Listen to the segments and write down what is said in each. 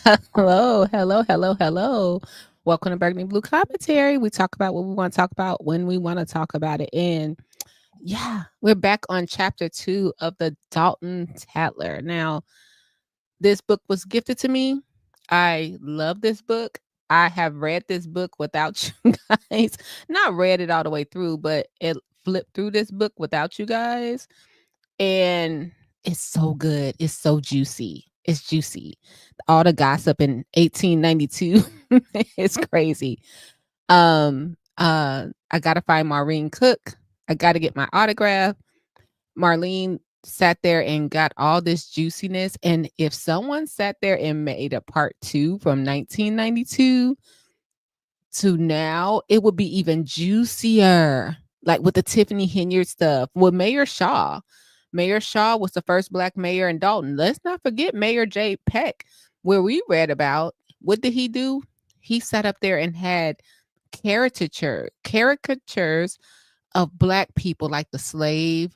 Hello, hello, hello, hello. Welcome to Burgundy Blue Commentary. We talk about what we want to talk about when we want to talk about it. And yeah, we're back on chapter 2 of the Dolton Tattler. Now, this book was gifted to me. I love this book. I have read this book without you guys. Not read it all the way through, but it flipped through this book without you guys. And it's so good. It's so juicy. It's juicy. All the gossip in 1892 is crazy. I gotta find Maureen Cook. I gotta get my autograph. Marlene sat there and got all this juiciness. And if someone sat there and made a part 2 from 1992 to now, it would be even juicier. Like with the Tiffany Henyard stuff with Mayor Shaw. Mayor Shaw was the first black mayor in Dolton. Let's not forget Mayor J. Peck, where we read about. What did he do? He sat up there and had caricatures of black people, like the slave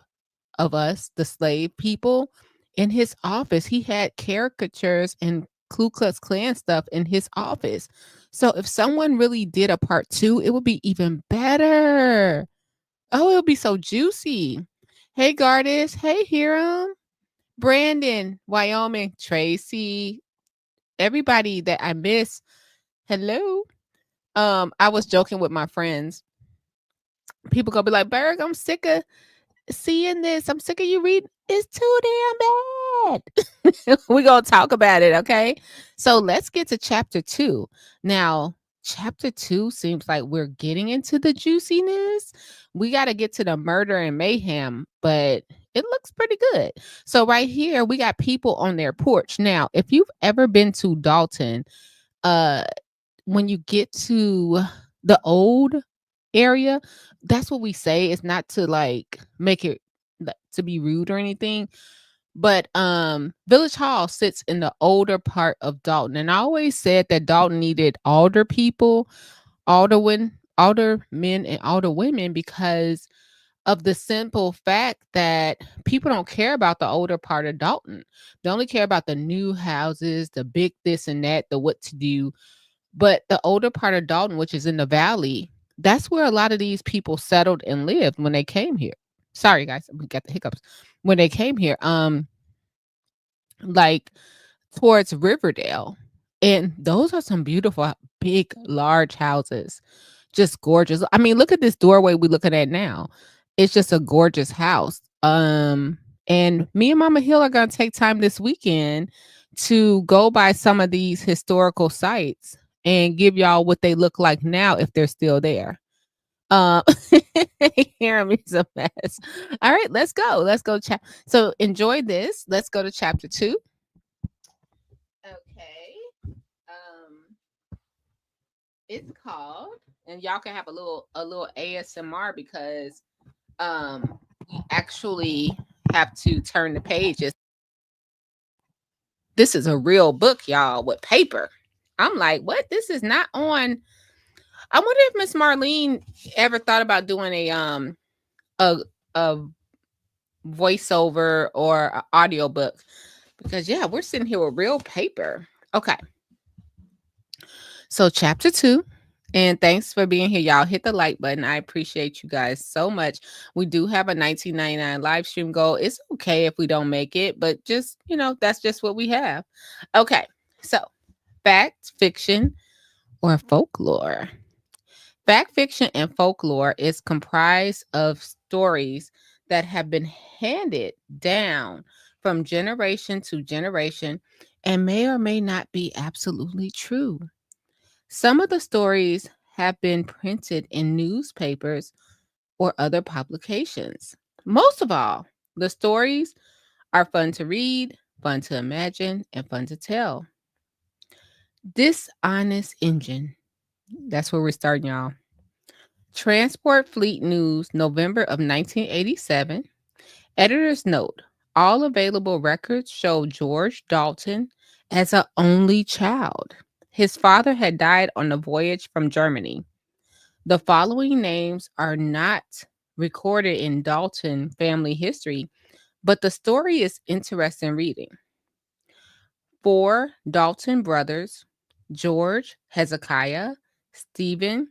of us, the slave people, in his office. He had caricatures and Ku Klux Klan stuff in his office. So if someone really did a part 2, it would be even better. Oh, it would be so juicy. Hey, Gardis. Hey, Hiram. Brandon, Wyoming. Tracy. Everybody that I miss. Hello. I was joking with my friends. People gonna be like, Berg, I'm sick of seeing this. I'm sick of you reading. It's too damn bad. We're gonna talk about it, okay? So let's get to chapter 2. Now, chapter 2 seems like we're getting into the juiciness. We got to get to the murder and mayhem, but it looks pretty good. So right here, we got people on their porch. Now, if you've ever been to Dolton, uh when you get to the old area, that's what we say. It's not to like make it to be rude or anything, but Village Hall sits in the older part of Dalton, and I always said that Dalton needed older people, older men and older women, because of the simple fact that people don't care about the older part of Dalton. They only care about the new houses, the big this and that, the what to do. But the older part of Dalton, which is in the valley, that's where a lot of these people settled and lived when they came here. Sorry, guys, we got the hiccups. When they came here, like towards Riverdale. And those are some beautiful, big, large houses. Just gorgeous. I mean, look at this doorway we're looking at now. It's just a gorgeous house. And me and Mama Hill are gonna take time this weekend to go by some of these historical sites and give y'all what they look like now if they're still there. Uh, Jeremy's a mess. All right, let's go. Let's go. So enjoy this. Let's go to chapter 2. Okay. Um, it's called, and y'all can have a little ASMR because we actually have to turn the pages. This is a real book, y'all, with paper. I'm like, what? This is not on. I wonder if Miss Marlene ever thought about doing a a voiceover or an audio book, because yeah, we're sitting here with real paper. Okay. So chapter 2, and thanks for being here, y'all. Hit the like button. I appreciate you guys so much. We do have a 1999 live stream goal. It's okay if we don't make it, but just, that's just what we have. Okay. So, fact, fiction, or folklore. Fact, fiction, and folklore is comprised of stories that have been handed down from generation to generation and may or may not be absolutely true. Some of the stories have been printed in newspapers or other publications. Most of all, the stories are fun to read, fun to imagine, and fun to tell. Dishonest engine. That's where we're starting, y'all. Transport Fleet News, November of 1987. Editor's note: all available records show George Dalton as an only child. His father had died on the voyage from Germany. The following names are not recorded in Dalton family history, but the story is interesting reading. 4 Dolton brothers, George, Hezekiah, Stephen,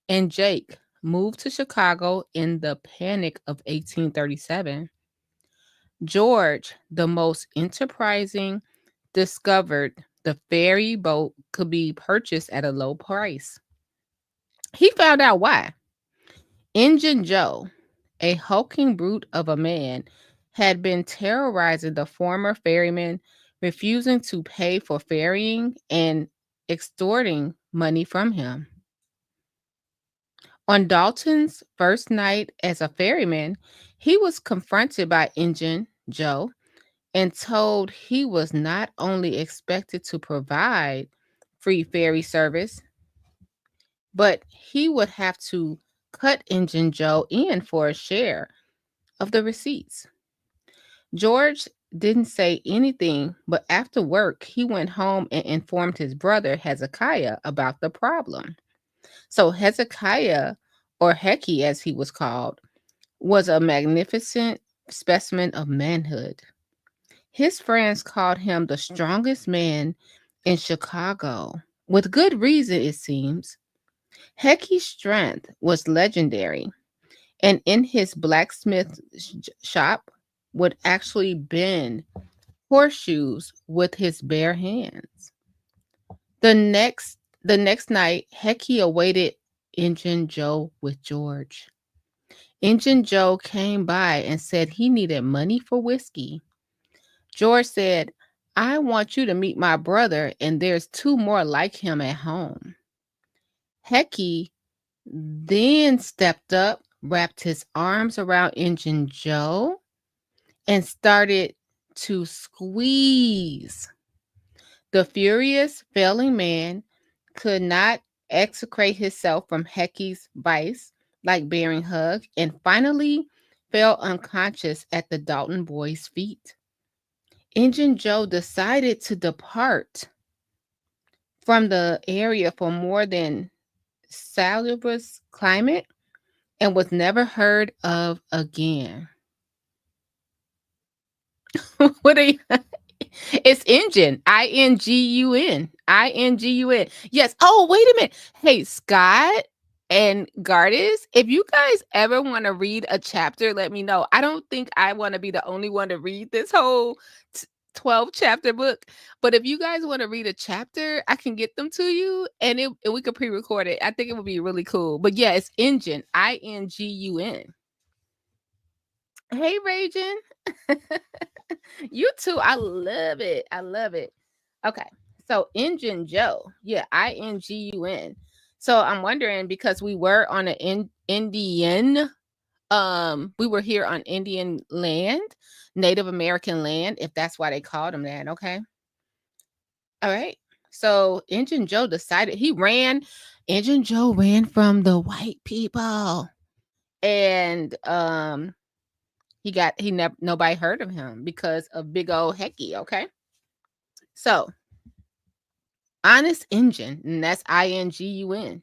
and Jake, moved to Chicago in the Panic of 1837. George, the most enterprising, discovered the ferry boat could be purchased at a low price. He found out why. Injun Joe, a hulking brute of a man, had been terrorizing the former ferryman, refusing to pay for ferrying and extorting money from him. On Dalton's first night as a ferryman, he was confronted by Injun Joe and told he was not only expected to provide free ferry service, but he would have to cut Injun Joe in for a share of the receipts. George didn't say anything, but after work, he went home and informed his brother Hezekiah about the problem. So Hezekiah, or Hecky as he was called, was a magnificent specimen of manhood. His friends called him the strongest man in Chicago, with good reason, it seems. Hecky's strength was legendary, and in his blacksmith shop would actually bend horseshoes with his bare hands. The next night, Hecky awaited Injun Joe with George. Injun Joe came by and said he needed money for whiskey. George said, "I want you to meet my brother, and there's 2 more like him at home." Hecky then stepped up, wrapped his arms around Injun Joe, and started to squeeze. The furious, failing man could not execrate himself from Hecky's vice like bearing hug, and finally fell unconscious at the Dolton boy's feet. Injun Joe decided to depart from the area for more than salubrious climate and was never heard of again. What are you? It's Injun. Ingun. Ingun. Yes. Oh, wait a minute. Hey, Scott and Gardis, if you guys ever want to read a chapter, let me know. I don't think I want to be the only one to read this whole 12 chapter book, but if you guys want to read a chapter, I can get them to you, and we could pre-record it. I think it would be really cool. But yeah, it's Injun. Ingun. Hey, Ragin. You too. I love it. I love it. Okay. So Injun Joe. Yeah, Ingun. So I'm wondering, because we were on an Indian, we were here on Indian land, Native American land, if that's why they called him that. Okay. All right. So Injun Joe decided Injun Joe ran from the white people. And nobody heard of him because of big old Hecky. Okay. So Honest Injun, and that's Ingun.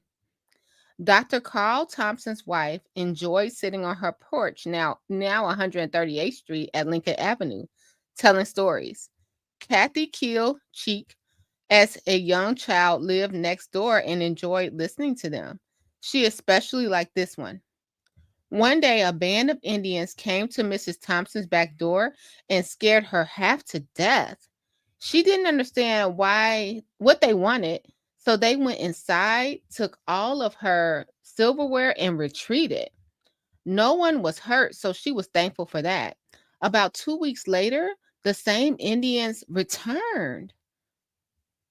Dr. Carl Thompson's wife enjoyed sitting on her porch, now 138th Street at Lincoln Avenue, telling stories. Kathy Keel Cheek, as a young child, lived next door and enjoyed listening to them. She especially liked this one. One day, a band of Indians came to Mrs. Thompson's back door and scared her half to death. She didn't understand what they wanted, so they went inside, took all of her silverware, and retreated. No one was hurt, so she was thankful for that. About 2 weeks later, the same Indians returned.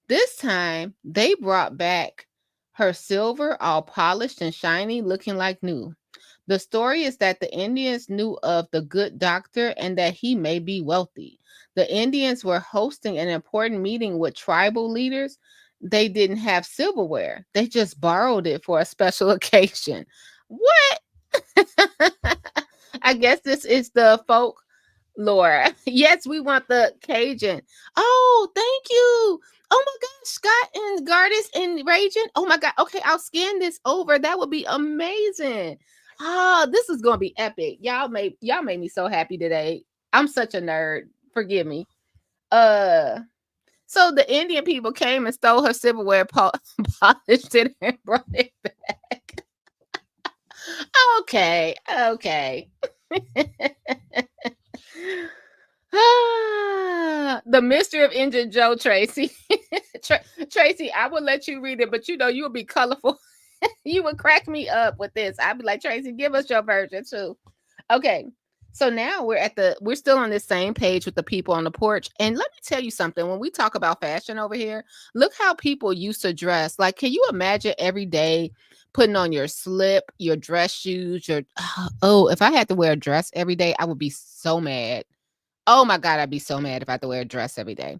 This time, they brought back her silver, all polished and shiny, looking like new. The story is that the Indians knew of the good doctor and that he may be wealthy. The Indians were hosting an important meeting with tribal leaders. They didn't have silverware. They just borrowed it for a special occasion. What? I guess this is the folklore. Yes, we want the Cajun. Oh, thank you. Oh my gosh, Scott and Gardis and Ragin. Oh my God. Okay, I'll scan this over. That would be amazing. Oh, this is gonna be epic. Y'all made me so happy today. I'm such a nerd. Forgive me. Uh So the Indian people came and stole her silverware, polished it, and brought it back. Okay, okay. The Mystery of Injured Joe, Tracy. Tracy, I will let you read it, but you will be colorful. You would crack me up with this. I'd be like, Tracy, give us your version too. Okay. So now we're still on this same page with the people on the porch. And let me tell you something. When we talk about fashion over here, look how people used to dress. Like, can you imagine every day putting on your slip, your dress shoes, oh, if I had to wear a dress every day, I would be so mad. Oh my God, I'd be so mad if I had to wear a dress every day.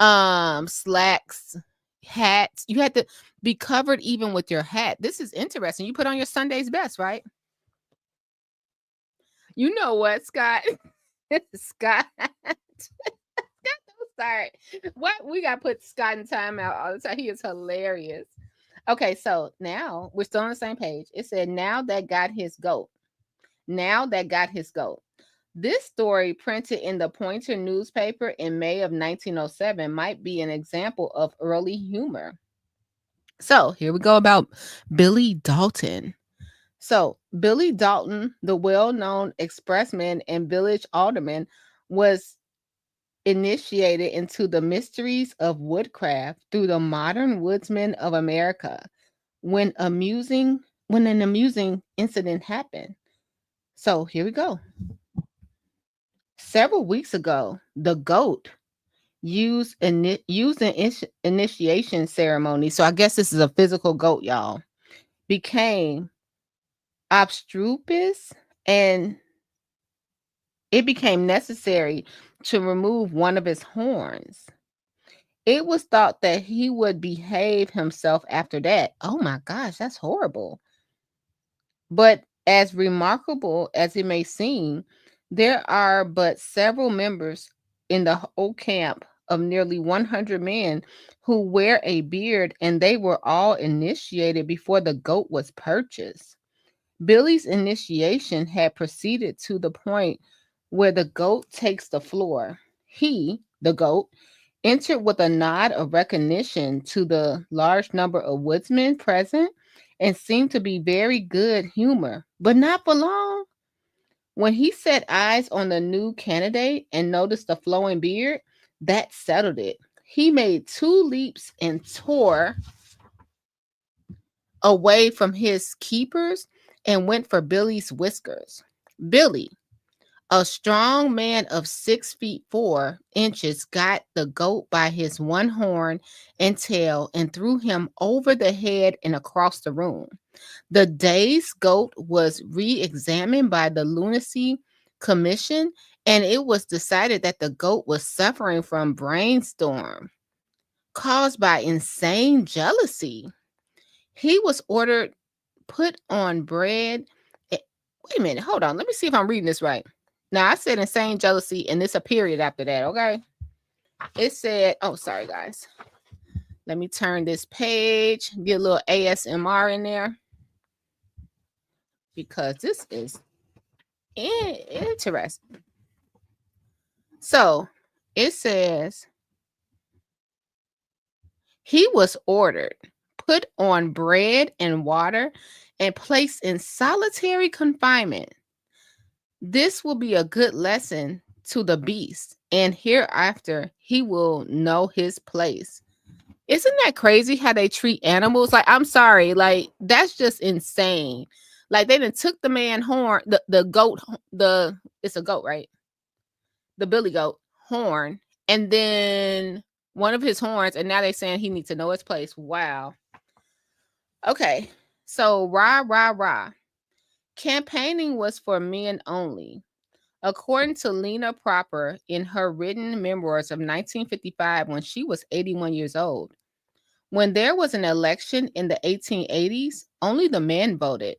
Slacks, hats. You had to be covered even with your hat. This is interesting. You put on your Sunday's best, right? You know what, Scott? Scott. Don't start. What we got to put Scott in timeout all the time. He is hilarious. Okay, so now we're still on the same page. It said, now that got his goat. Now that got his goat. This story, printed in the Pointer newspaper in May of 1907, might be an example of early humor. So here we go about Billy Dolton. So Billy Dolton, the well-known expressman and village alderman, was initiated into the mysteries of woodcraft through the modern woodsmen of America when an amusing incident happened. So here we go. Several weeks ago, the goat used an initiation ceremony. So I guess this is a physical goat, y'all. Became obstrupous, and it became necessary to remove one of his horns. It was thought that he would behave himself after that. Oh my gosh, that's horrible. But as remarkable as it may seem, there are but several members in the whole camp of nearly 100 men who wear a beard, and they were all initiated before the goat was purchased. Billy's initiation had proceeded to the point where the goat takes the floor. He, the goat, entered with a nod of recognition to the large number of woodsmen present and seemed to be very good humor, but not for long. When he set eyes on the new candidate and noticed the flowing beard, that settled it. He made 2 leaps and tore away from his keepers and went for Billy's whiskers. Billy, a strong man of 6 feet 4 inches, got the goat by his one horn and tail and threw him over the head and across the room. The dazed goat was re-examined by the Lunacy Commission, and it was decided that the goat was suffering from brainstorm caused by insane jealousy. He was ordered put on bread. Wait a minute, hold on. Let me see if I'm reading this right. Now, I said insane jealousy, and it's a period after that, okay? It said, oh, sorry, guys. Let me turn this page, get a little ASMR in there, because this is interesting. So, it says, he was ordered put on bread and water and placed in solitary confinement. This will be a good lesson to the beast, and hereafter he will know his place. Isn't that crazy how they treat animals? Like, I'm sorry, like, that's just insane. Like, they done took the man horn, the goat, it's a goat, right? The billy goat horn, and then one of his horns, and now they're saying he needs to know his place. Wow. Okay, so rah, rah, rah. Campaigning was for men only. According to Lena Proper in her written memoirs of 1955, when she was 81 years old, when there was an election in the 1880s, only the men voted.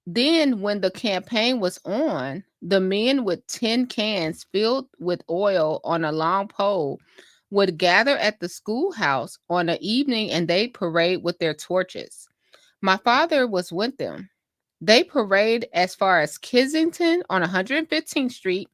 Then, when the campaign was on, the men with tin cans filled with oil on a long pole would gather at the schoolhouse on an evening, and they parade with their torches. My father was with them. They parade as far as Kensington on 115th Street,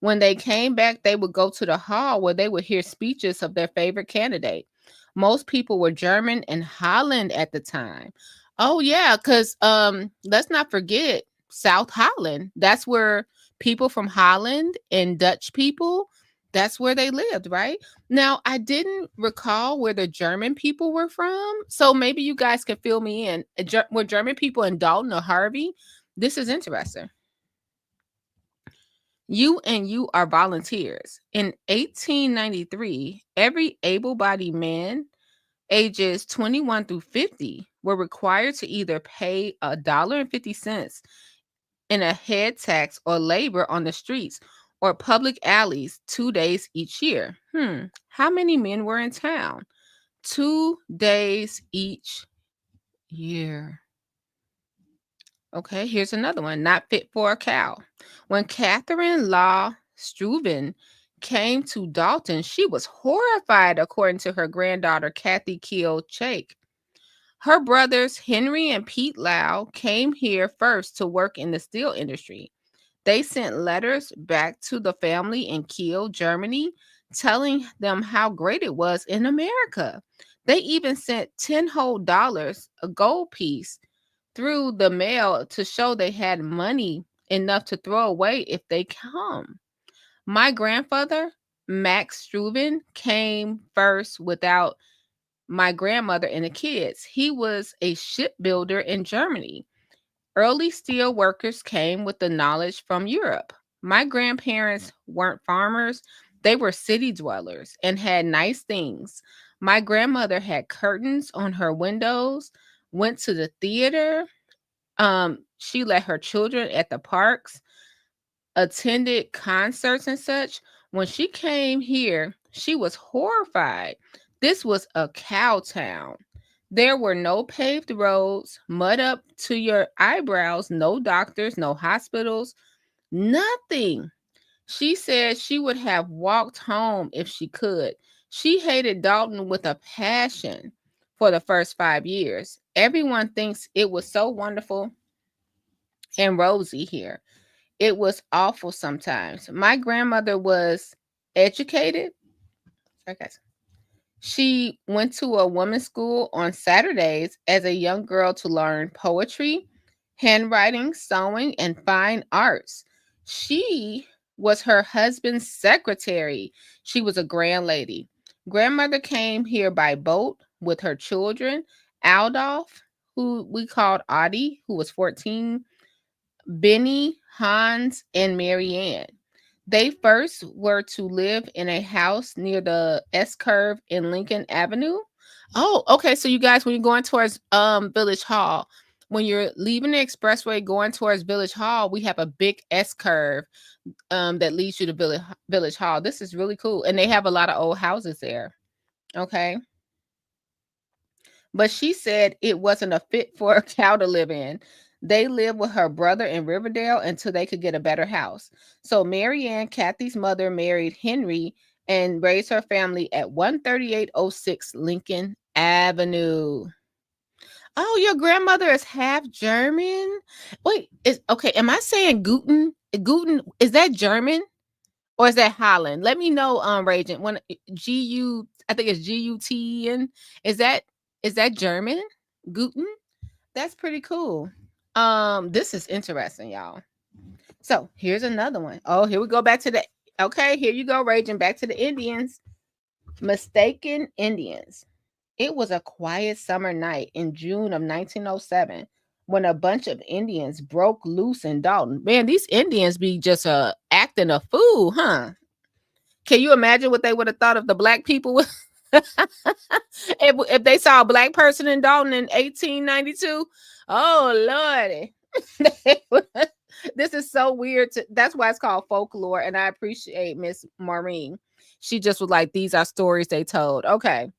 When they came back, they would go to the hall where they would hear speeches of their favorite candidate. Most people were German and Holland at the time. Oh yeah, because let's not forget South Holland. That's where people from Holland and Dutch people, that's where they lived, right? Now, I didn't recall where the German people were from, so maybe you guys can fill me in. Were German people in Dalton or Harvey? This is interesting. You are volunteers. In 1893, every able-bodied man ages 21 through 50 were required to either pay $1.50 in a head tax or labor on the streets or public alleys 2 days each year. How many men were in town? 2 days each year. Okay, here's another one. Not fit for a cow. When Catherine Law Struven came to Dolton, she was horrified, according to her granddaughter, Kathy Keel Chake. Her brothers, Henry and Pete Lau, came here first to work in the steel industry. They sent letters back to the family in Kiel, Germany, telling them how great it was in America. They even sent 10 whole dollars, a gold piece, through the mail to show they had money enough to throw away if they come. My grandfather, Max Struven, came first without my grandmother and the kids. He was a shipbuilder in Germany. Early steel workers came with the knowledge from Europe. My grandparents weren't farmers, they were city dwellers and had nice things. My grandmother had curtains on her windows, went to the theater. She let her children at the parks, attended concerts and such. When she came here, she was horrified. This was a cow town. There were no paved roads, mud up to your eyebrows, no doctors, no hospitals, nothing. She said she would have walked home if she could. She hated Dalton with a passion for the first 5 years. Everyone thinks it was so wonderful and rosy here. It was awful sometimes. My grandmother was educated. Sorry, guys. She went to a women's school on Saturdays as a young girl to learn poetry, handwriting, sewing, and fine arts. She was her husband's secretary. She was a grand lady. Grandmother came here by boat with her children, Adolf, who we called Audie, who was 14, Benny, Hans, and Marianne. They first were to live in a house near the S curve in Lincoln Avenue. Oh, okay. So you guys, when you're going towards Village Hall, when you're leaving the expressway going towards Village Hall, we have a big S curve that leads you to Village Hall. This is really cool. And they have a lot of old houses there. Okay. But she said it wasn't a fit for a cow to live in. They lived with her brother in Riverdale until they could get a better house. So Marianne, Kathy's mother, married Henry and raised her family at 13806 Lincoln Avenue. Oh, your grandmother is half German? Wait, is okay. Am I saying Guten? Guten, is that German or is that Holland? Let me know, Ragent. When GU, I think it's GUTN. Is that German? Guten? That's pretty cool. This is interesting, y'all. So here's another one. Oh, here we go back to the okay, here you go, Raging. Back to the Indians. Mistaken Indians. It was a quiet summer night in June of 1907 when a bunch of Indians broke loose in Dalton. Man, these Indians be just acting a fool, huh? Can you imagine what they would have thought of the black people if they saw a black person in Dalton in 1892? Oh lordy. This is so weird. That's why it's called folklore. And I appreciate Miss Maureen. She just was like, these are stories they told. Okay.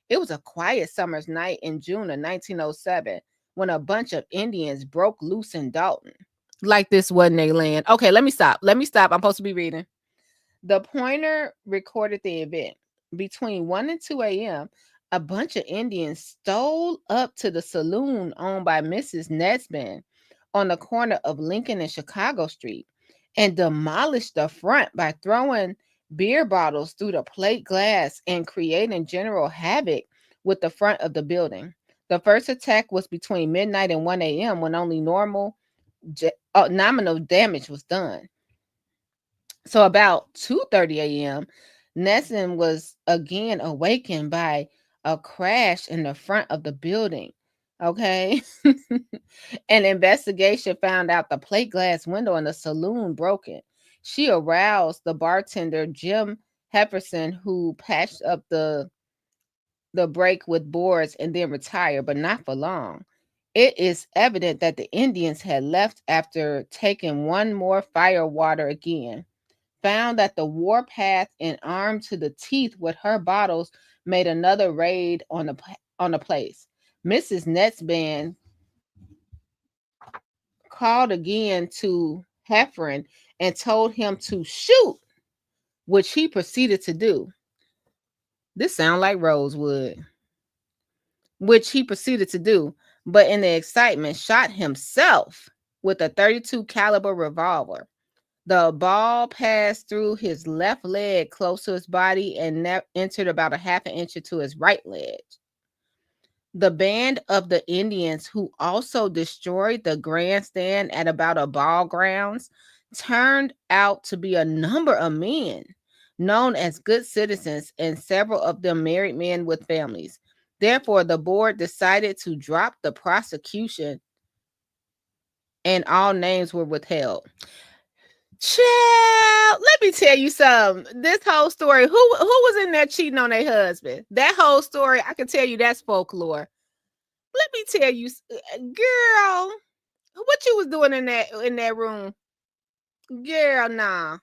It was a quiet summer's night in June of 1907 when a bunch of Indians broke loose in Dalton. Like this wasn't their land. Okay, let me stop. I'm supposed to be reading. The Pointer recorded the event. Between 1 and 2 a.m., a bunch of Indians stole up to the saloon owned by Mrs. Nesbin on the corner of Lincoln and Chicago Street. and demolished the front by throwing beer bottles through the plate glass and creating general havoc with the front of the building. The first attack was between midnight and 1 a.m. when only nominal damage was done. So about 2:30 a.m., Nesson was again awakened by a crash in the front of the building. Okay. An investigation found out the plate glass window in the saloon broken. She aroused the bartender, Jim Hefferson, who patched up the break with boards and then retired, but not for long. It is evident that the Indians had left after taking one more fire water again. Found that the warpath and armed to the teeth with her bottles made another raid on the place. Mrs. Netzband called again to Heffron and told him to shoot, which he proceeded to do. This sounds like Rosewood. Which he proceeded to do, but in the excitement shot himself with a 32 caliber revolver. The ball passed through his left leg close to his body and entered about a half an inch into his right leg. The band of the Indians, who also destroyed the grandstand at about a ball grounds, turned out to be a number of men known as good citizens, and several of them married men with families. Therefore, the board decided to drop the prosecution and all names were withheld. Child, let me tell you something. This whole story, who was in there cheating on their husband? That whole story, I can tell you that's folklore. Let me tell you, girl, what you was doing in that room? Girl, nah.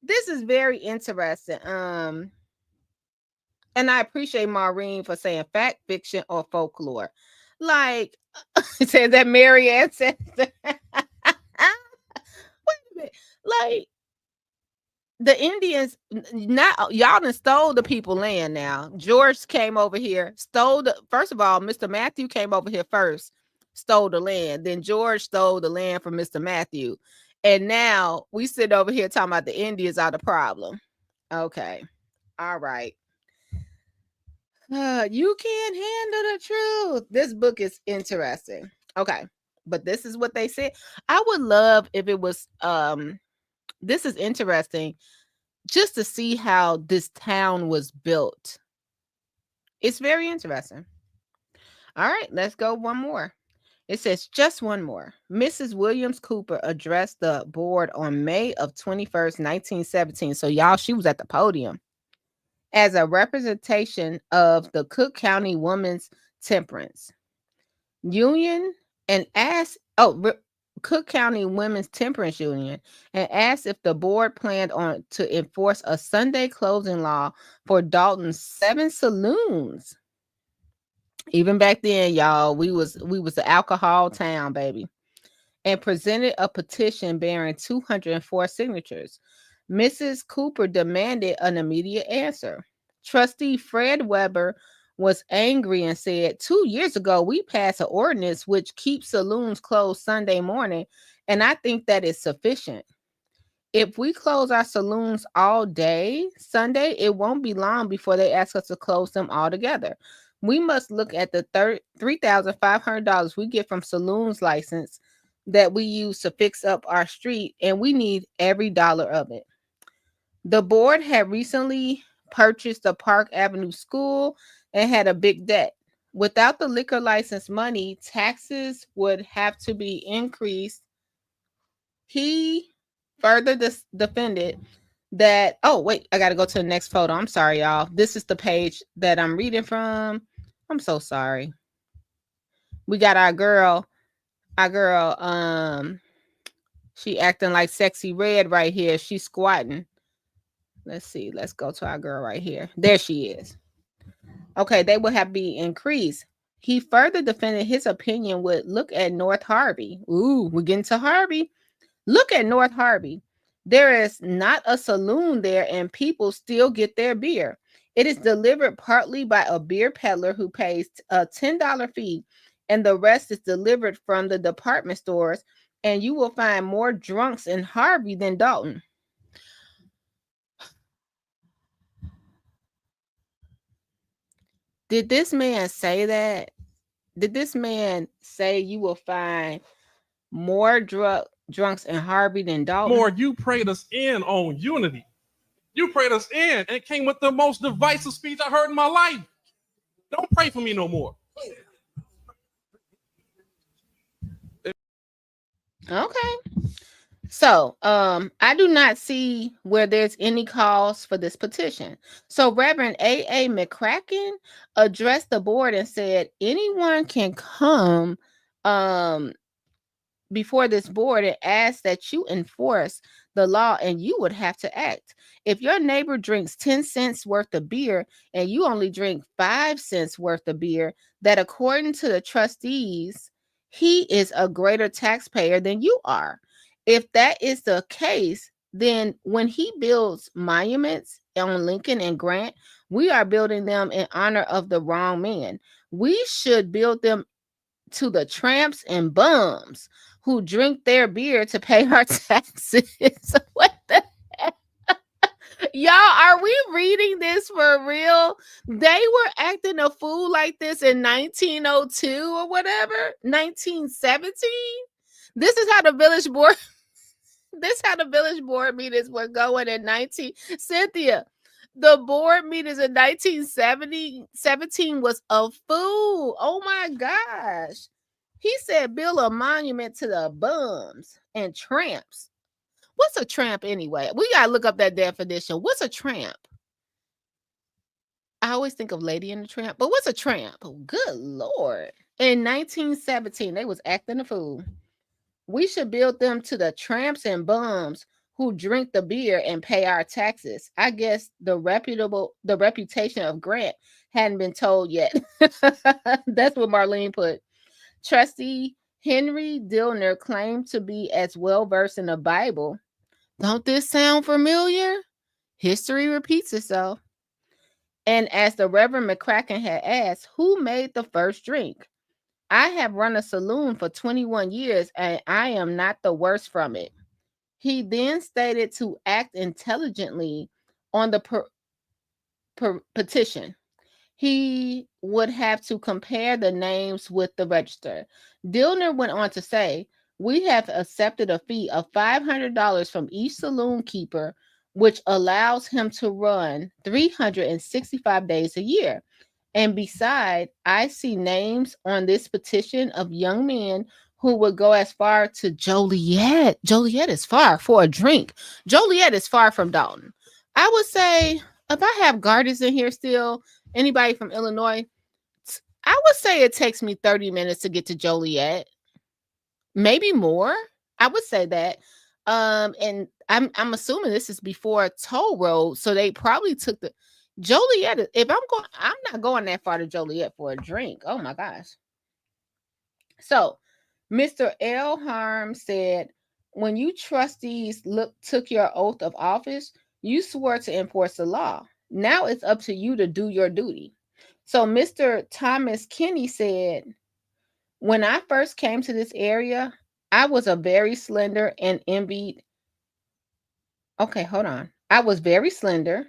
This is very interesting. And I appreciate Maureen for saying fact, fiction, or folklore. Like, says that Marianne said that. Wait a minute. Like, the Indians, not y'all done stole the people land now. George came over here, first of all, Mr. Matthew came over here first, stole the land. Then George stole the land from Mr. Matthew. And now we sit over here talking about the Indians are the problem. Okay. All right. You can't handle the truth. This book is interesting. Okay. But this is what they said. I would love if it was this is interesting just to see how this town was built. It's very interesting. All right, let's go one more. It says just one more. Mrs. Williams Cooper addressed the board on May of 21st, 1917. So y'all, she was at the podium as a representation of the Cook County Women's Temperance Union and asked, Cook County Women's Temperance Union, and asked if the board planned on to enforce a Sunday closing law for Dolton's 7 saloons. Even back then, y'all, we was the alcohol town, baby. And presented a petition bearing 204 signatures. Mrs. Cooper demanded an immediate answer. Trustee Fred Weber was angry and said, 2 years ago, we passed an ordinance which keeps saloons closed Sunday morning, and I think that is sufficient. If we close our saloons all day Sunday, it won't be long before they ask us to close them altogether. We must look at the $3,500 we get from saloons license that we use to fix up our street, and we need every dollar of it. The board had recently purchased the Park Avenue School and had a big debt. Without the liquor license money, taxes would have to be increased. He further defended that, oh, wait, I got to go to the next photo. I'm sorry, y'all. This is the page that I'm reading from. I'm so sorry. We got our girl, she acting like Sexy Red right here. She's squatting. Let's see. Let's go to our girl right here. There she is. Okay, they will have to be increased. He further defended his opinion with look at North Harvey. Ooh, we're getting to Harvey. Look at North Harvey. There is not a saloon there, and people still get their beer. It is delivered partly by a beer peddler who pays a $10 fee, and the rest is delivered from the department stores and you will find more drunks in Harvey than Dolton. Did this man say that? Did this man say you will find more drunks in Harvey than Dolton? More, you prayed us in on unity. You prayed us in and came with the most divisive speech I heard in my life. Don't pray for me no more. Okay. So, I do not see where there's any cause for this petition. So, Reverend A.A. McCracken addressed the board and said anyone can come before this board and ask that you enforce the law, and you would have to act. If your neighbor drinks 10 cents worth of beer and you only drink 5 cents worth of beer, that according to the trustees, he is a greater taxpayer than you are. If that is the case, then when he builds monuments on Lincoln and Grant, we are building them in honor of the wrong man. We should build them to the tramps and bums who drink their beer to pay our taxes. What the heck? Y'all, are we reading this for real? They were acting a fool like this in 1902 or whatever, 1917. This is how the village board meetings were going in 19. Cynthia, the board meetings in 1917 was a fool. Oh my gosh. He said build a monument to the bums and tramps. What's a tramp anyway? We gotta look up that definition. What's a tramp? I always think of Lady and the Tramp, but what's a tramp? Oh, good Lord. In 1917, they was acting a fool. We should build them to the tramps and bums who drink the beer and pay our taxes. I guess the reputation of Grant hadn't been told yet. That's what Marlene put. Trustee Henry Dillner claimed to be as well versed in the Bible. Don't this sound familiar? History repeats itself. And as the Reverend McCracken had asked, who made the first drink? I have run a saloon for 21 years and I am not the worst from it. He then stated to act intelligently on the petition. He would have to compare the names with the register. Dillner went on to say, we have accepted a fee of $500 from each saloon keeper, which allows him to run 365 days a year. And beside, I see names on this petition of young men who would go as far to Joliet. Joliet is far for a drink. Joliet is far from Dolton. I would say, if I have guardians in here still, anybody from Illinois, I would say it takes me 30 minutes to get to Joliet. Maybe more. I would say that. And I'm assuming this is before toll road, so they probably took the Joliet. If I'm not going that far to Joliet for a drink. Oh my gosh. So Mr. L. Harm said, when you trustees took your oath of office, you swore to enforce the law. Now it's up to you to do your duty. So Mr. Thomas Kinney said, when I first came to this area, I was a very slender and envied. Okay, hold on. I was very slender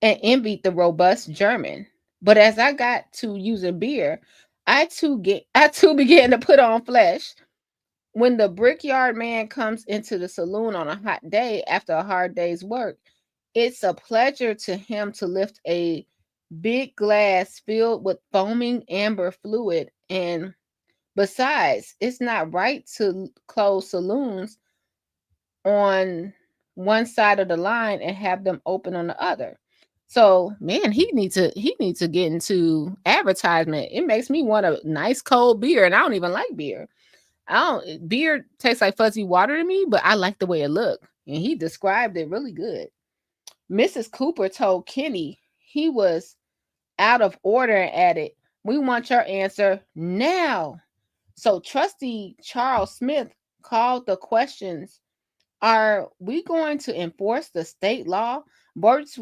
and envied the robust German. But as I got to using beer, I too began to put on flesh. When the brickyard man comes into the saloon on a hot day after a hard day's work, it's a pleasure to him to lift a big glass filled with foaming amber fluid. And besides, it's not right to close saloons on one side of the line and have them open on the other. So, man, he needs to get into advertisement. It makes me want a nice cold beer, and I don't even like beer. Beer tastes like fuzzy water to me, but I like the way it looked. And he described it really good. Mrs. Cooper told Kenny he was out of order and added, we want your answer now. So Trustee Charles Smith called the questions. Are we going to enforce the state law? Votes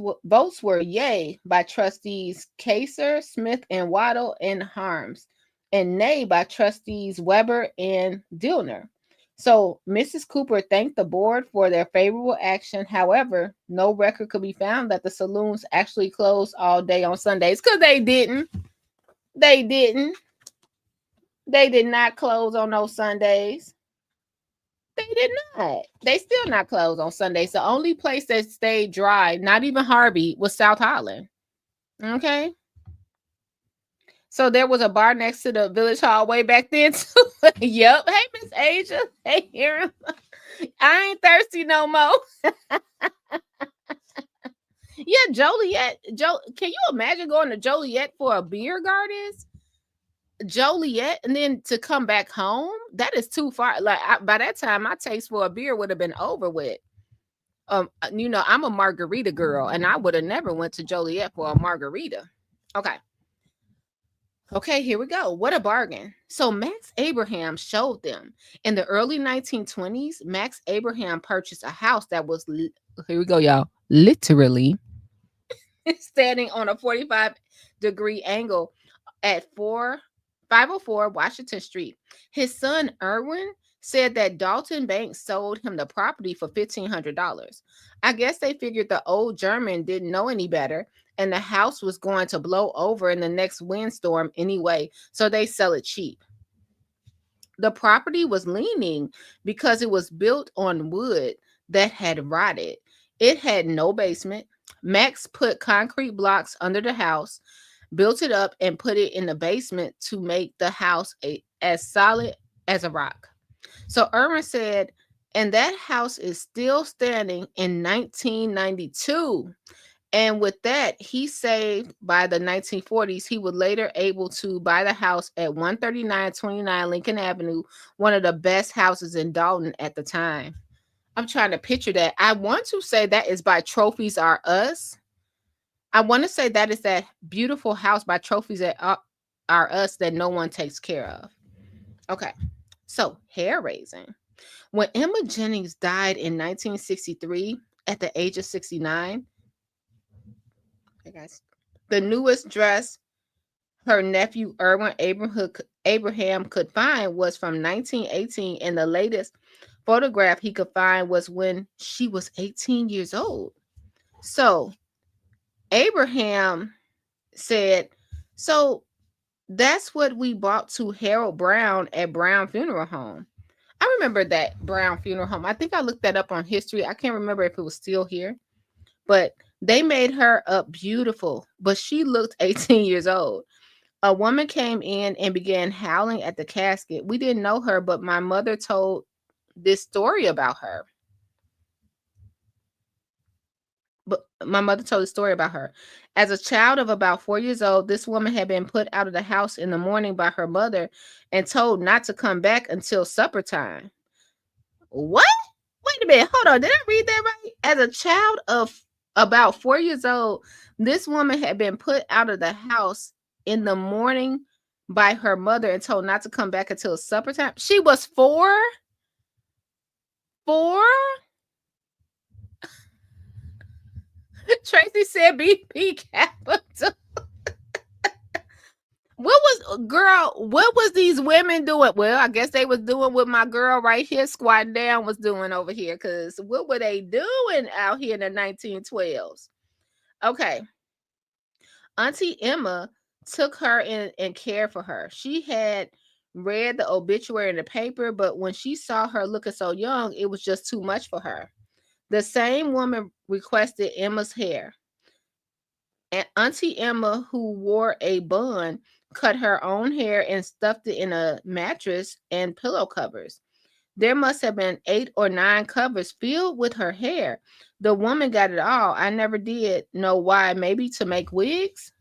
were yay by Trustees Kaser, Smith, and Waddle and Harms, and nay by Trustees Weber and Dillner. So Mrs. Cooper thanked the board for their favorable action. However, no record could be found that the saloons actually closed all day on Sundays because they didn't. They didn't. They did not close on those Sundays. They did not. They still not closed on Sundays. The only place that stayed dry, not even Harvey, was South Holland. Okay. So there was a bar next to the village hall way back then too. Yep. Hey, Miss Asia. Hey, Aaron. I ain't thirsty no more. Yeah, Joliet. Can you imagine going to Joliet for a beer garden? Joliet, and then to come back home, that is too far. Like by that time, my taste for a beer would have been over with. I'm a margarita girl, and I would have never went to Joliet for a margarita. Okay, here we go. What a bargain. So Max Abraham showed them. In the early 1920s, Max Abraham purchased a house that was, here we go, y'all, literally standing on a 45-degree angle at 504 Washington Street. His son, Irwin, said that Dolton Bank sold him the property for $1,500. I guess they figured the old German didn't know any better and the house was going to blow over in the next windstorm anyway, so they sell it cheap. The property was leaning because it was built on wood that had rotted. It had no basement. Max put concrete blocks under the house, built it up, and put it in the basement to make the house as solid as a rock. So Irwin said, and that house is still standing in 1992. And with that, he saved by the 1940s. He was later able to buy the house at 13929 Lincoln Avenue, one of the best houses in Dolton at the time. I'm trying to picture that. I want to say that is by Trophies R Us. I want to say that is that beautiful house by Trophies R Us that no one takes care of. Okay, so hair raising. When Emma Jennings died in 1963 at the age of 69, okay, guys, the newest dress her nephew Irwin Abraham could find was from 1918, and the latest photograph he could find was when she was 18 years old. So Abraham said, so that's what we bought to Harold Brown at Brown Funeral Home. I remember that Brown Funeral Home. I think I looked that up on history. I can't remember if it was still here, but they made her up beautiful, but she looked 18 years old. A woman came in and began howling at the casket. We didn't know her, but my mother told this story about her. As a child of about 4 years old, this woman had been put out of the house in the morning by her mother and told not to come back until supper time. What? Wait a minute. Hold on. Did I read that right? As a child of about 4 years old, this woman had been put out of the house in the morning by her mother and told not to come back until supper time. She was 4? 4? Tracy said BP capital. What was these women doing? Well, I guess they was doing what my girl right here squatting down was doing over here, because what were they doing out here in the 1912s? Okay. Auntie Emma took her in and cared for her. She had read the obituary in the paper, but when she saw her looking so young, it was just too much for her. The same woman requested Emma's hair. And Auntie Emma, who wore a bun, cut her own hair and stuffed it in a mattress and pillow covers. There must have been 8 or 9 covers filled with her hair. The woman got it all. I never did know why. Maybe to make wigs?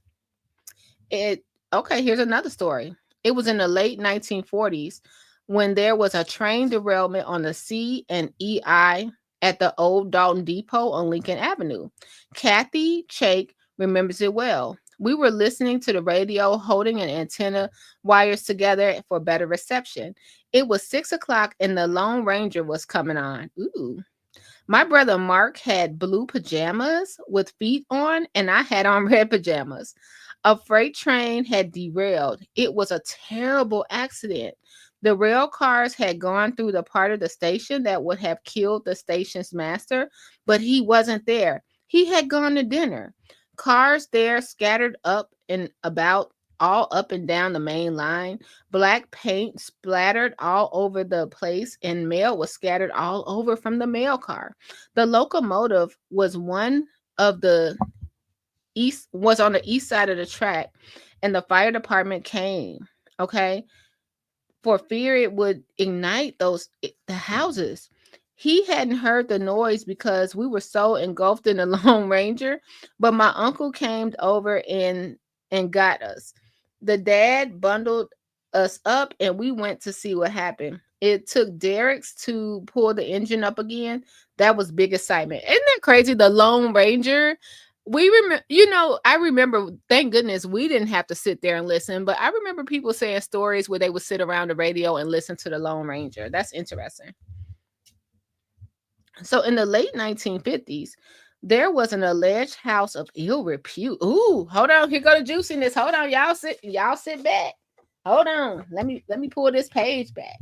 Okay, here's another story. It was in the late 1940s when there was a train derailment on the C and EI at the old Dolton Depot on Lincoln Avenue. Kathy Chake remembers it well. We were listening to the radio, holding an antenna wires together for better reception. It was 6 o'clock and the Lone Ranger was coming on. Ooh. My brother Mark had blue pajamas with feet on, and I had on red pajamas. A freight train had derailed. It was a terrible accident. The rail cars had gone through the part of the station that would have killed the station's master, but he wasn't there. He had gone to dinner. Cars there scattered up and about, all up and down the main line. Black paint splattered all over the place, and mail was scattered all over from the mail car. The locomotive was one of the east was on the east side of the track, and the fire department came. Okay, for fear it would ignite the houses. He hadn't heard the noise because we were so engulfed in the Lone Ranger, but my uncle came over and got us. The dad bundled us up and we went to see what happened. It took Derek's to pull the engine up again. That was big excitement. Isn't that crazy? The Lone Ranger. We remember, I remember, thank goodness we didn't have to sit there and listen, but I remember people saying stories where they would sit around the radio and listen to the Lone Ranger. That's interesting. So in the late 1950s, there was an alleged house of ill repute. Ooh, hold on. Here go the juiciness. Hold on, y'all sit back. Hold on. Let me pull this page back.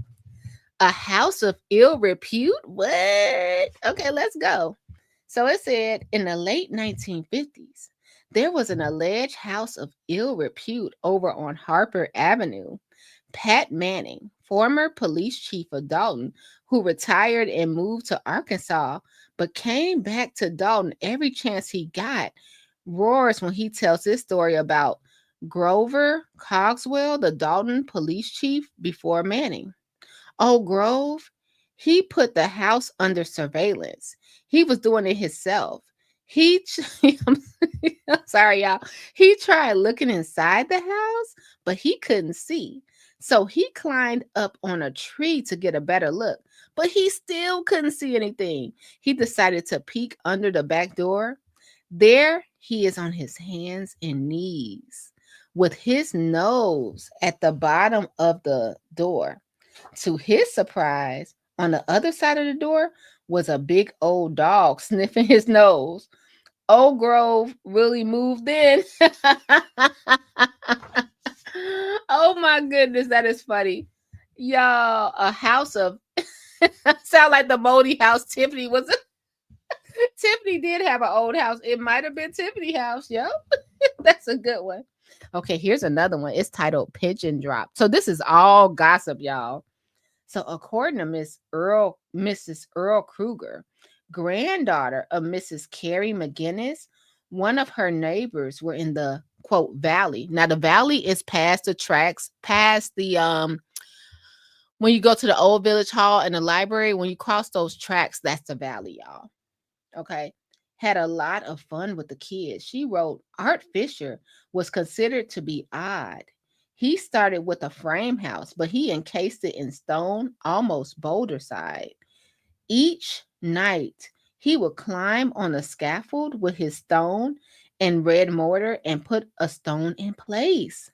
A house of ill repute? What? Okay, let's go. So it said in the late 1950s, there was an alleged house of ill repute over on Harper Avenue. Pat Manning, former police chief of Dolton, who retired and moved to Arkansas, but came back to Dolton every chance he got, roars when he tells this story about Grover Cogswell, the Dolton police chief before Manning. Oh, Grove, he put the house under surveillance. He was doing it himself. I'm sorry, y'all. He tried looking inside the house, but he couldn't see. So he climbed up on a tree to get a better look, but he still couldn't see anything. He decided to peek under the back door. There he is on his hands and knees with his nose at the bottom of the door. To his surprise, on the other side of the door was a big old dog sniffing his nose. Old Grove really moved in. Oh my goodness, that is funny. Y'all, a house of sound like the moldy house Tiffany was. Tiffany did have an old house. It might have been Tiffany house. Yep. That's a good one. Okay, here's another one. It's titled Pigeon Drop. So this is all gossip, y'all. So according to Mrs. Earl Kruger, granddaughter of Mrs. Carrie McGinnis, one of her neighbors were in the quote valley. Now the valley is past the tracks, past the when you go to the old village hall and the library, when you cross those tracks, that's the valley, y'all. Okay. Had a lot of fun with the kids. She wrote, Art Fisher was considered to be odd. He started with a frame house, but he encased it in stone, almost boulder side. Each night, he would climb on a scaffold with his stone and red mortar and put a stone in place.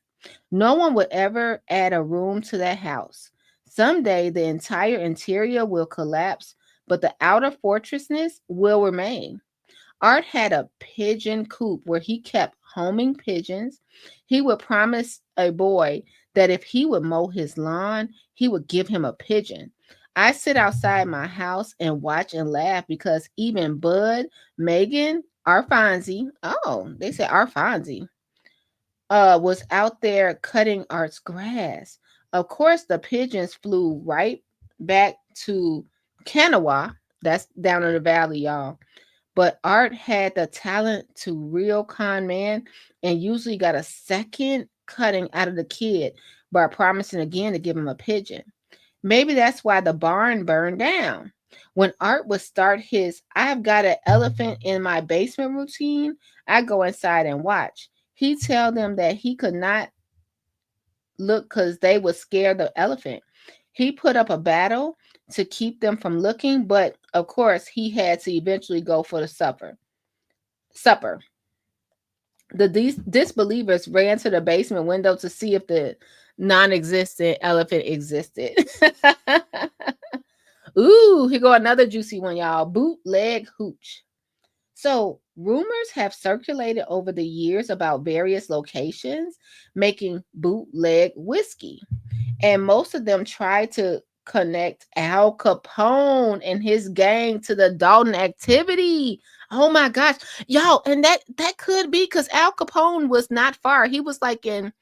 No one would ever add a room to that house. Someday, the entire interior will collapse, but the outer fortressness will remain. Art had a pigeon coop where he kept homing pigeons. He would promise a boy that if he would mow his lawn, he would give him a pigeon. I sit outside my house and watch and laugh because even Bud, Megan, Arfonzie, oh, they said Arfonzie, was out there cutting Art's grass. Of course, the pigeons flew right back to Kanawha. That's down in the valley, y'all. But Art had the talent to real con man and usually got a second cutting out of the kid by promising again to give him a pigeon. Maybe that's why the barn burned down. When Art would start his I've got an elephant in my basement routine, I go inside and watch. He'd tell them that he could not look because they would scare the elephant. He put up a battle to keep them from looking, but of course he had to eventually go for the supper. The disbelievers ran to the basement window to see if the non-existent elephant existed. Ooh, here go another juicy one, y'all. Bootleg hooch. So rumors have circulated over the years about various locations making bootleg whiskey. And most of them tried to connect Al Capone and his gang to the Dalton activity. Oh my gosh, y'all, and that could be because Al Capone was not far. He was like in,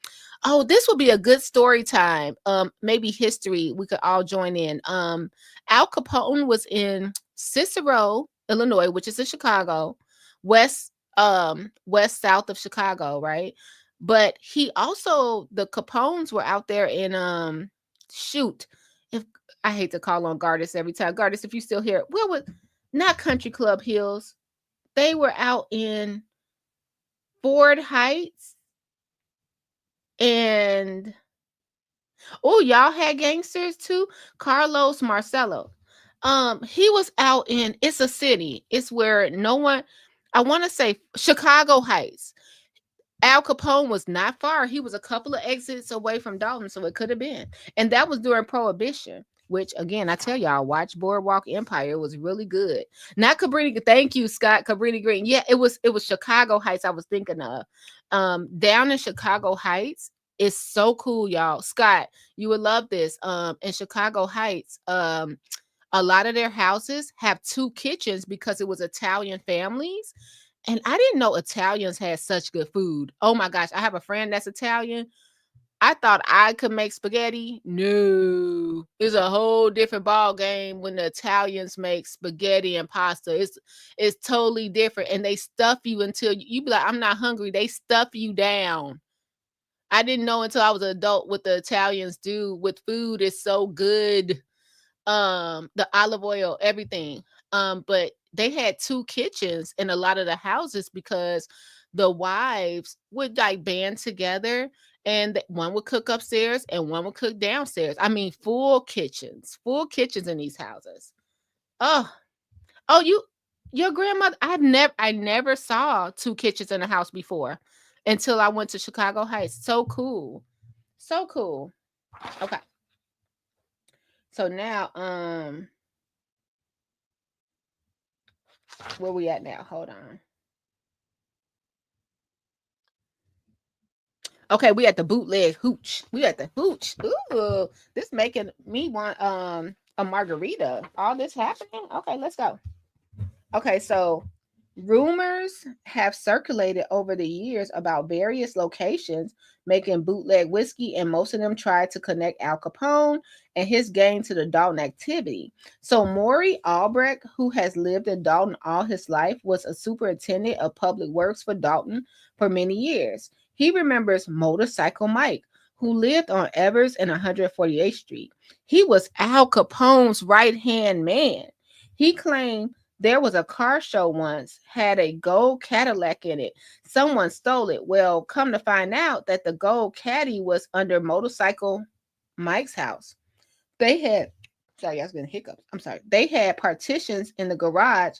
oh, this would be a good story time. Maybe history. We could all join in. Al Capone was in Cicero, Illinois, which is in Chicago, west west south of Chicago, right? But he also, the Capones were out there in shoot. If I hate to call on Gardis every time. Gardis, if you still here, where was not Country Club Hills. They were out in Ford Heights and oh, y'all had gangsters too. Carlos Marcello. He was out in, it's a city. It's where no one, I want to say Chicago Heights. Al Capone was not far. He was a couple of exits away from Dolton, so it could have been. And that was during Prohibition, which again, I tell y'all, watch Boardwalk Empire. It was really good. Not Cabrini. Thank you, Scott. Cabrini Green. Yeah, it was Chicago Heights I was thinking of. Down in Chicago Heights, it's so cool, y'all. Scott, you would love this. In Chicago Heights, a lot of their houses have two kitchens because it was Italian families. And I didn't know Italians had such good food. Oh my gosh. I have a friend that's Italian. I thought I could make spaghetti. No. It's a whole different ball game when the Italians make spaghetti and pasta. It's totally different. And they stuff you until you be like, I'm not hungry. They stuff you down. I didn't know until I was an adult what the Italians do with food is so good. The olive oil, everything. But they had two kitchens in a lot of the houses because the wives would like band together and one would cook upstairs and one would cook downstairs. I mean, full kitchens in these houses. Oh, oh, your grandmother, I never saw two kitchens in a house before until I went to Chicago Heights. So cool. So cool. Okay. So now, where we at now? Hold on. Okay, we at the bootleg hooch. We at the hooch. Ooh, this making me want a margarita. All this happening? Okay, let's go. Okay, so rumors have circulated over the years about various locations making bootleg whiskey, and most of them tried to connect Al Capone and his gang to the Dalton activity. So Maury Albrecht, who has lived in Dalton all his life, was a superintendent of public works for Dalton for many years. He remembers Motorcycle Mike, who lived on Evers and 148th Street. He was Al Capone's right-hand man. He claimed there was a car show once, had a gold Cadillac in it. Someone stole it. Well, come to find out that the gold caddy was under Motorcycle Mike's house. They had, sorry, I was getting hiccups. I'm sorry. They had partitions in the garage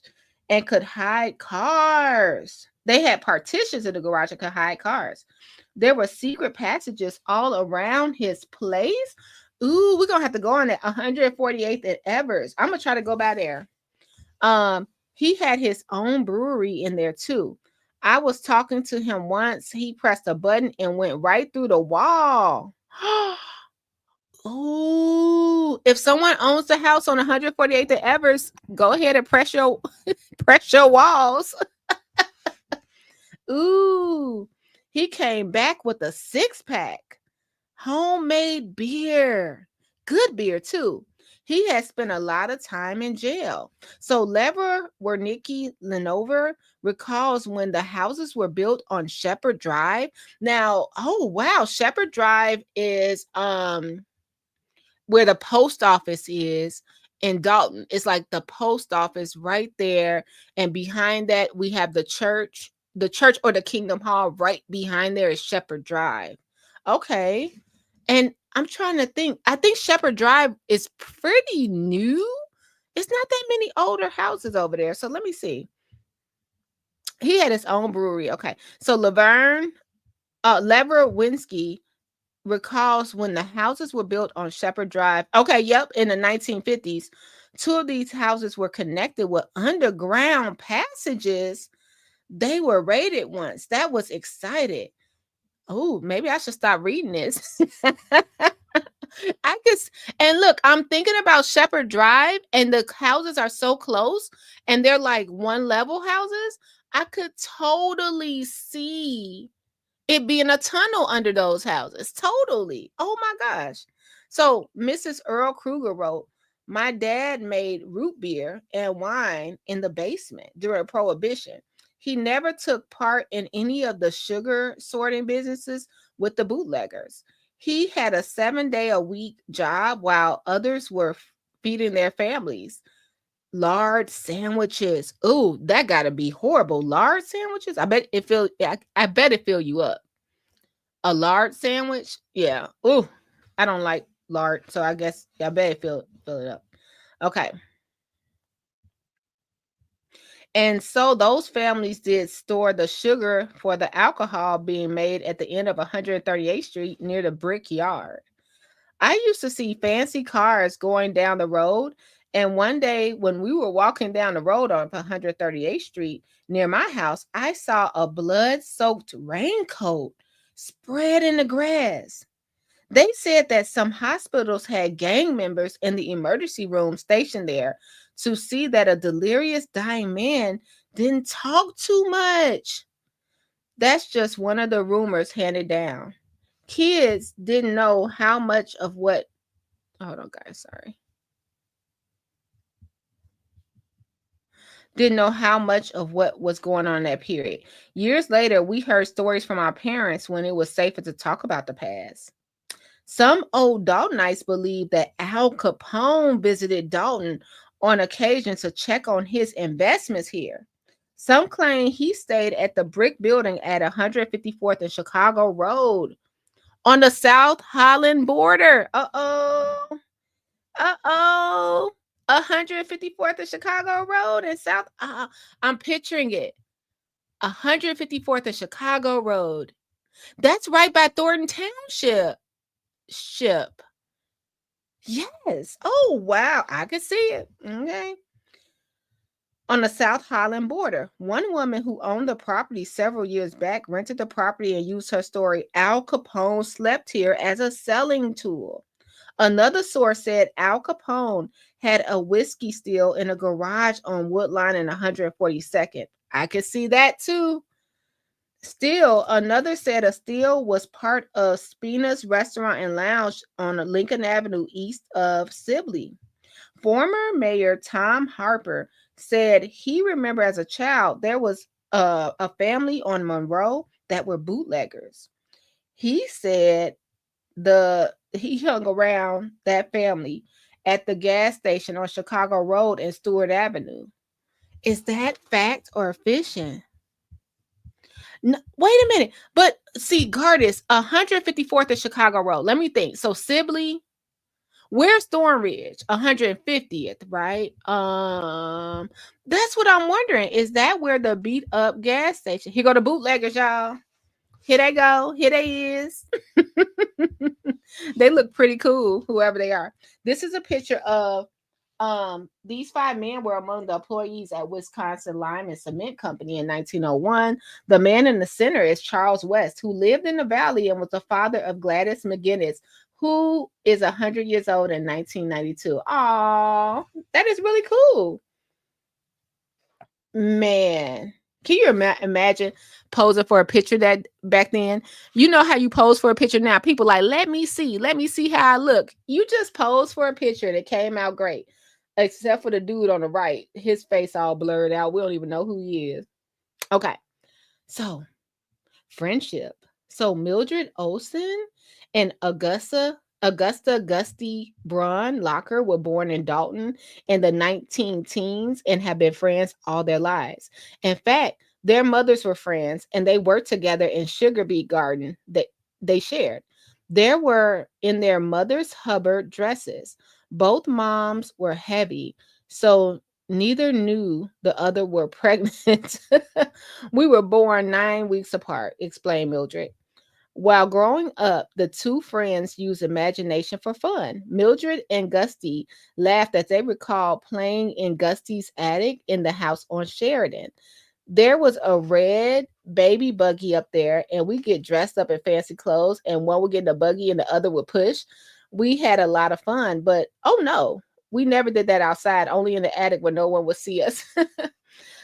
and could hide cars. They had partitions in the garage and could hide cars. There were secret passages all around his place. Ooh, we're gonna have to go on at 148th and Evers. I'm gonna try to go by there. He had his own brewery in there too. I was talking to him once. He pressed a button and went right through the wall. Ooh, if someone owns the house on 148th and Evers, go ahead and press your press your walls. Ooh, he came back with a 6-pack. Homemade beer. Good beer too. He has spent a lot of time in jail. So Lever Wernicke Lenover recalls when the houses were built on Shepherd Drive. Now, oh wow, Shepherd Drive is where the post office is in Dalton. It's like the post office right there. And behind that, we have the church or the Kingdom Hall right behind there is Shepherd Drive. Okay. And I'm trying to think. I think Shepherd Drive is pretty new. It's not that many older houses over there. So let me see. He had his own brewery. Okay. So Lever Winsky recalls when the houses were built on Shepherd Drive. Okay, yep, in the 1950s. Two of these houses were connected with underground passages. They were raided once. That was excited. Oh, maybe I should stop reading this. I guess, and look, I'm thinking about Shepherd Drive, and the houses are so close, and they're like one level houses. I could totally see it being a tunnel under those houses. Totally. Oh my gosh. So Mrs. Earl Kruger wrote, my dad made root beer and wine in the basement during Prohibition. He never took part in any of the sugar sorting businesses with the bootleggers. He had a 7-day-a-week job while others were feeding their families. Lard sandwiches. Ooh, that gotta be horrible. Lard sandwiches. I bet it fill you up. A lard sandwich? Yeah. Ooh, I don't like lard, so I guess I bet it fill it up. Okay. And so those families did store the sugar for the alcohol being made at the end of 138th Street near the Brickyard. I used to see fancy cars going down the road. And one day when we were walking down the road on 138th Street near my house, I saw a blood soaked raincoat spread in the grass. They said that some hospitals had gang members in the emergency room stationed there to see that a delirious dying man didn't talk too much. That's just one of the rumors handed down. Kids didn't know how much of what. Hold on, guys. Sorry. Didn't know how much of what was going on in that period. Years later, we heard stories from our parents when it was safer to talk about the past. Some old Daltonites believe that Al Capone visited Dolton on occasion to check on his investments here. Some claim he stayed at the brick building at 154th and Chicago Road on the South Holland border. Uh-oh. Uh-oh. 154th and Chicago Road and South. I'm picturing it. 154th and Chicago Road. That's right by Thornton Township. Yes. Oh, wow. I could see it. Okay. On the South Highland border, one woman who owned the property several years back rented the property and used her story, Al Capone slept here, as a selling tool. Another source said Al Capone had a whiskey still in a garage on Woodline and 142nd. I could see that too. Still, another said a still was part of Spina's restaurant and lounge on Lincoln Avenue east of Sibley. Former Mayor Tom Harper said he remembered as a child there was a family on Monroe that were bootleggers. He said he hung around that family at the gas station on Chicago Road and Stewart Avenue. Is that fact or fiction? No, wait a minute. But see, Gardis, 154th of Chicago Road. Let me think. So Sibley, where's Thornridge? 150th, right? That's what I'm wondering. Is that where the beat up gas station? Here go the bootleggers, y'all. Here they go. Here they is. They look pretty cool, whoever they are. This is a picture of these 5 men were among the employees at Wisconsin Lime and Cement Company in 1901. The man in the center is Charles West, who lived in the valley and was the father of Gladys McGinnis, who is 100 years old in 1992. Aw, that is really cool. Man, can you imagine posing for a picture that back then? You know how you pose for a picture now. People like, let me see how I look. You just pose for a picture that came out great. Except for the dude on the right, his face all blurred out. We don't even know who he is. Okay, so friendship. So Mildred Olson and Augusta Gusty Braun Locker were born in Dolton in the 19 teens and have been friends all their lives. In fact, their mothers were friends and they worked together in Sugar Beet Garden that they shared. There were in their mother's Hubbard dresses. Both moms were heavy, so neither knew the other were pregnant. We were born 9 weeks apart, explained Mildred. While growing up, the two friends used imagination for fun. Mildred and Gusty laughed as they recalled playing in Gusty's attic in the house on Sheridan. There was a red baby buggy up there, and we get dressed up in fancy clothes, and one would get in the buggy and the other would push. we had a lot of fun, but oh no, we never did that outside, only in the attic where no one would see us.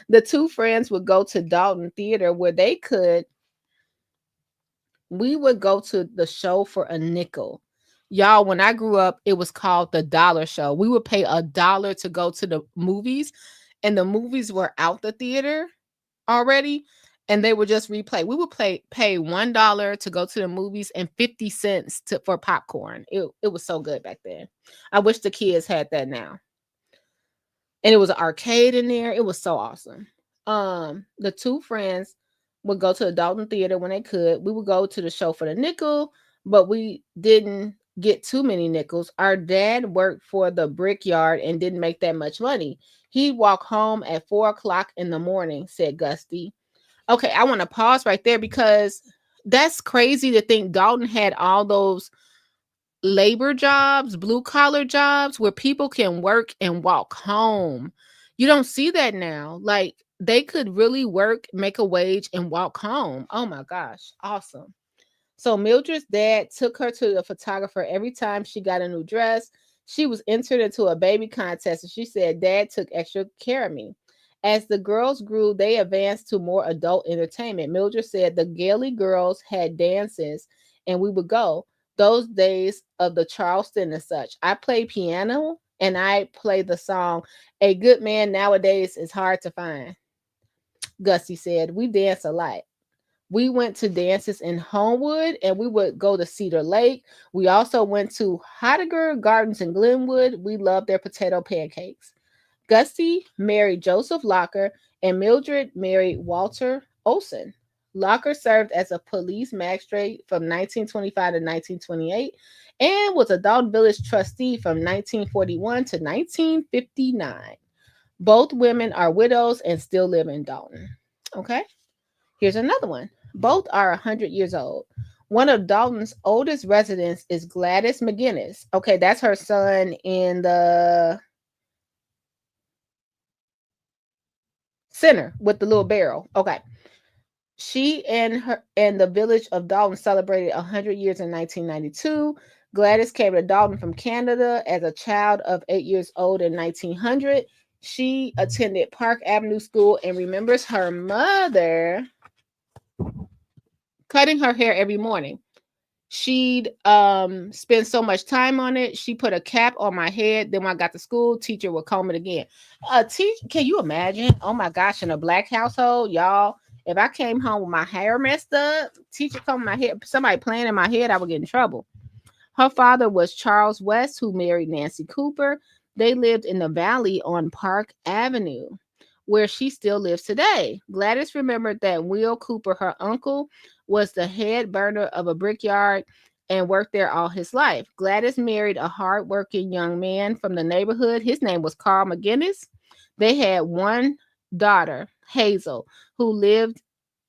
The two friends would go to Dolton Theater where they could we would go to the show for a nickel. Y'all, when I grew up, it was called the dollar show. We would pay $1 to go to the movies, and the movies were out the theater already, and they would just replay. We would pay $1 to go to the movies and 50 cents for popcorn. It was so good back then. I wish the kids had that now. And it was an arcade in there. It was so awesome. The two friends would go to the Dolton Theater when they could. We would go to the show for the nickel, but we didn't get too many nickels. Our dad worked for the brickyard and didn't make that much money. He'd walk home at 4 o'clock in the morning, said Gusty. Okay, I want to pause right there because that's crazy to think Dolton had all those labor jobs, blue collar jobs where people can work and walk home. You don't see that now. Like they could really work, make a wage, and walk home. Oh my gosh, awesome. So Mildred's dad took her to the photographer every time she got a new dress. She was entered into a baby contest, and she said, Dad took extra care of me. As the girls grew, they advanced to more adult entertainment. Mildred said the Gailey girls had dances, and we would go. Those days of the Charleston and such. I played piano, and I played the song, A Good Man Nowadays is Hard to Find. Gussie said, we dance a lot. We went to dances in Homewood, and we would go to Cedar Lake. We also went to Heidegger Gardens in Glenwood. We loved their potato pancakes. Gussie married Joseph Locker, and Mildred married Walter Olson. Locker served as a police magistrate from 1925 to 1928 and was a Dolton Village trustee from 1941 to 1959. Both women are widows and still live in Dolton. Okay, here's another one. Both are 100 years old. One of Dolton's oldest residents is Gladys McGinnis. Okay, that's her son in the center with the little barrel. Okay. She and the village of Dolton celebrated 100 years in 1992. Gladys came to Dolton from Canada as a child of 8 years old in 1900. She attended Park Avenue School and remembers her mother cutting her hair every morning. She'd spend so much time on it. She put a cap on my head. Then when I got to school, teacher would comb it again. Can you imagine? Oh my gosh, in a black household, y'all, if I came home with my hair messed up, teacher combing my hair, somebody playing in my head, I would get in trouble. Her father was Charles West, who married Nancy Cooper. They lived in the valley on Park Avenue, where she still lives today. Gladys remembered that Will Cooper, her uncle, was the head burner of a brickyard and worked there all his life. Gladys married a hardworking young man from the neighborhood. His name was Carl McGinnis. They had one daughter, Hazel, who lived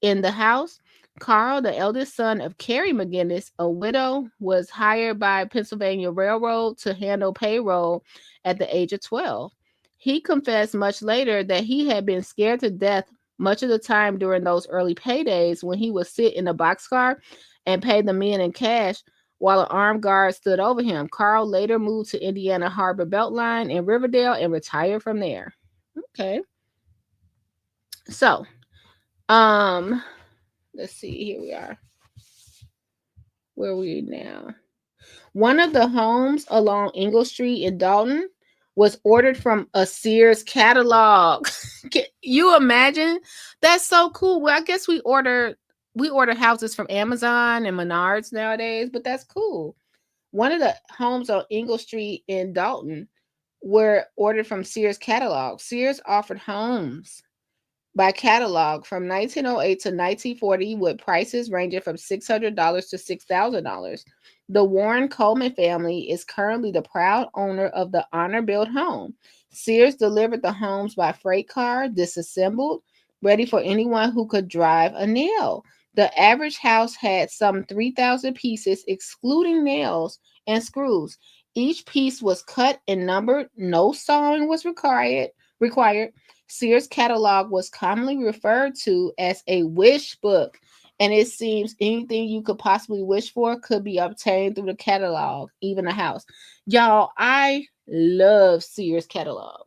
in the house. Carl, the eldest son of Carrie McGinnis, a widow, was hired by Pennsylvania Railroad to handle payroll at the age of 12. He confessed much later that he had been scared to death much of the time during those early paydays when he would sit in a boxcar and pay the men in cash while an armed guard stood over him. Carl later moved to Indiana Harbor Beltline in Riverdale and retired from there. Okay. So, let's see. Here we are. Where are we now? One of the homes along Ingle Street in Dolton was ordered from a Sears catalog. Can you imagine? That's so cool. Well, I guess we order houses from Amazon and Menards nowadays, but that's cool. One of the homes on Ingle Street in Dolton were ordered from Sears catalog. Sears offered homes by catalog from 1908 to 1940 with prices ranging from $600 to $6,000. The Warren Coleman family is currently the proud owner of the honor-built home. Sears delivered the homes by freight car, disassembled, ready for anyone who could drive a nail. The average house had some 3,000 pieces, excluding nails and screws. Each piece was cut and numbered. No sawing was required. Sears catalog was commonly referred to as a wish book and it seems anything you could possibly wish for could be obtained through the catalog, even a house. Y'all, I love Sears catalog.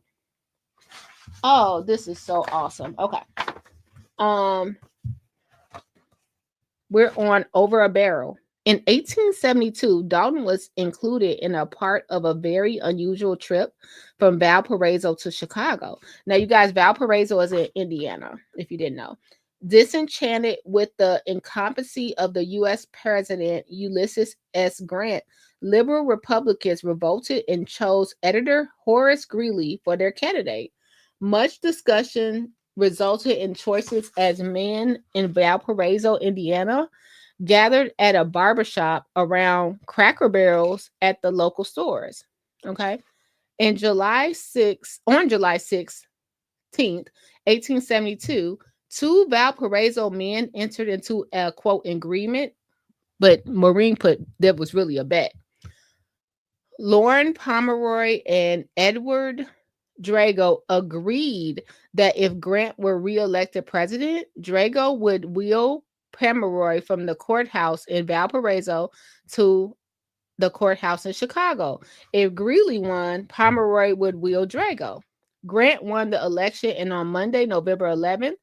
Oh, this is so awesome. Okay. Um, we're on Over a Barrel. In 1872, Dalton was included in a part of a very unusual trip from Valparaiso to Chicago. Now, you guys, Valparaiso is in Indiana, if you didn't know. Disenchanted with the incompetency of the U.S. President Ulysses S. Grant, liberal Republicans revolted and chose editor Horace Greeley for their candidate. Much discussion resulted in choices as men in Valparaiso, Indiana, gathered at a barbershop around Cracker Barrels at the local stores. Okay. On July 16th, 1872, two Valparaiso men entered into a quote agreement, but Maureen put that was really a bet. Lauren Pomeroy and Edward Drago agreed that if Grant were reelected president, Drago would wheel Pomeroy from the courthouse in Valparaiso to the courthouse in Chicago. If Greeley won, Pomeroy would wheel Drago. Grant won the election, and on Monday, November 11th,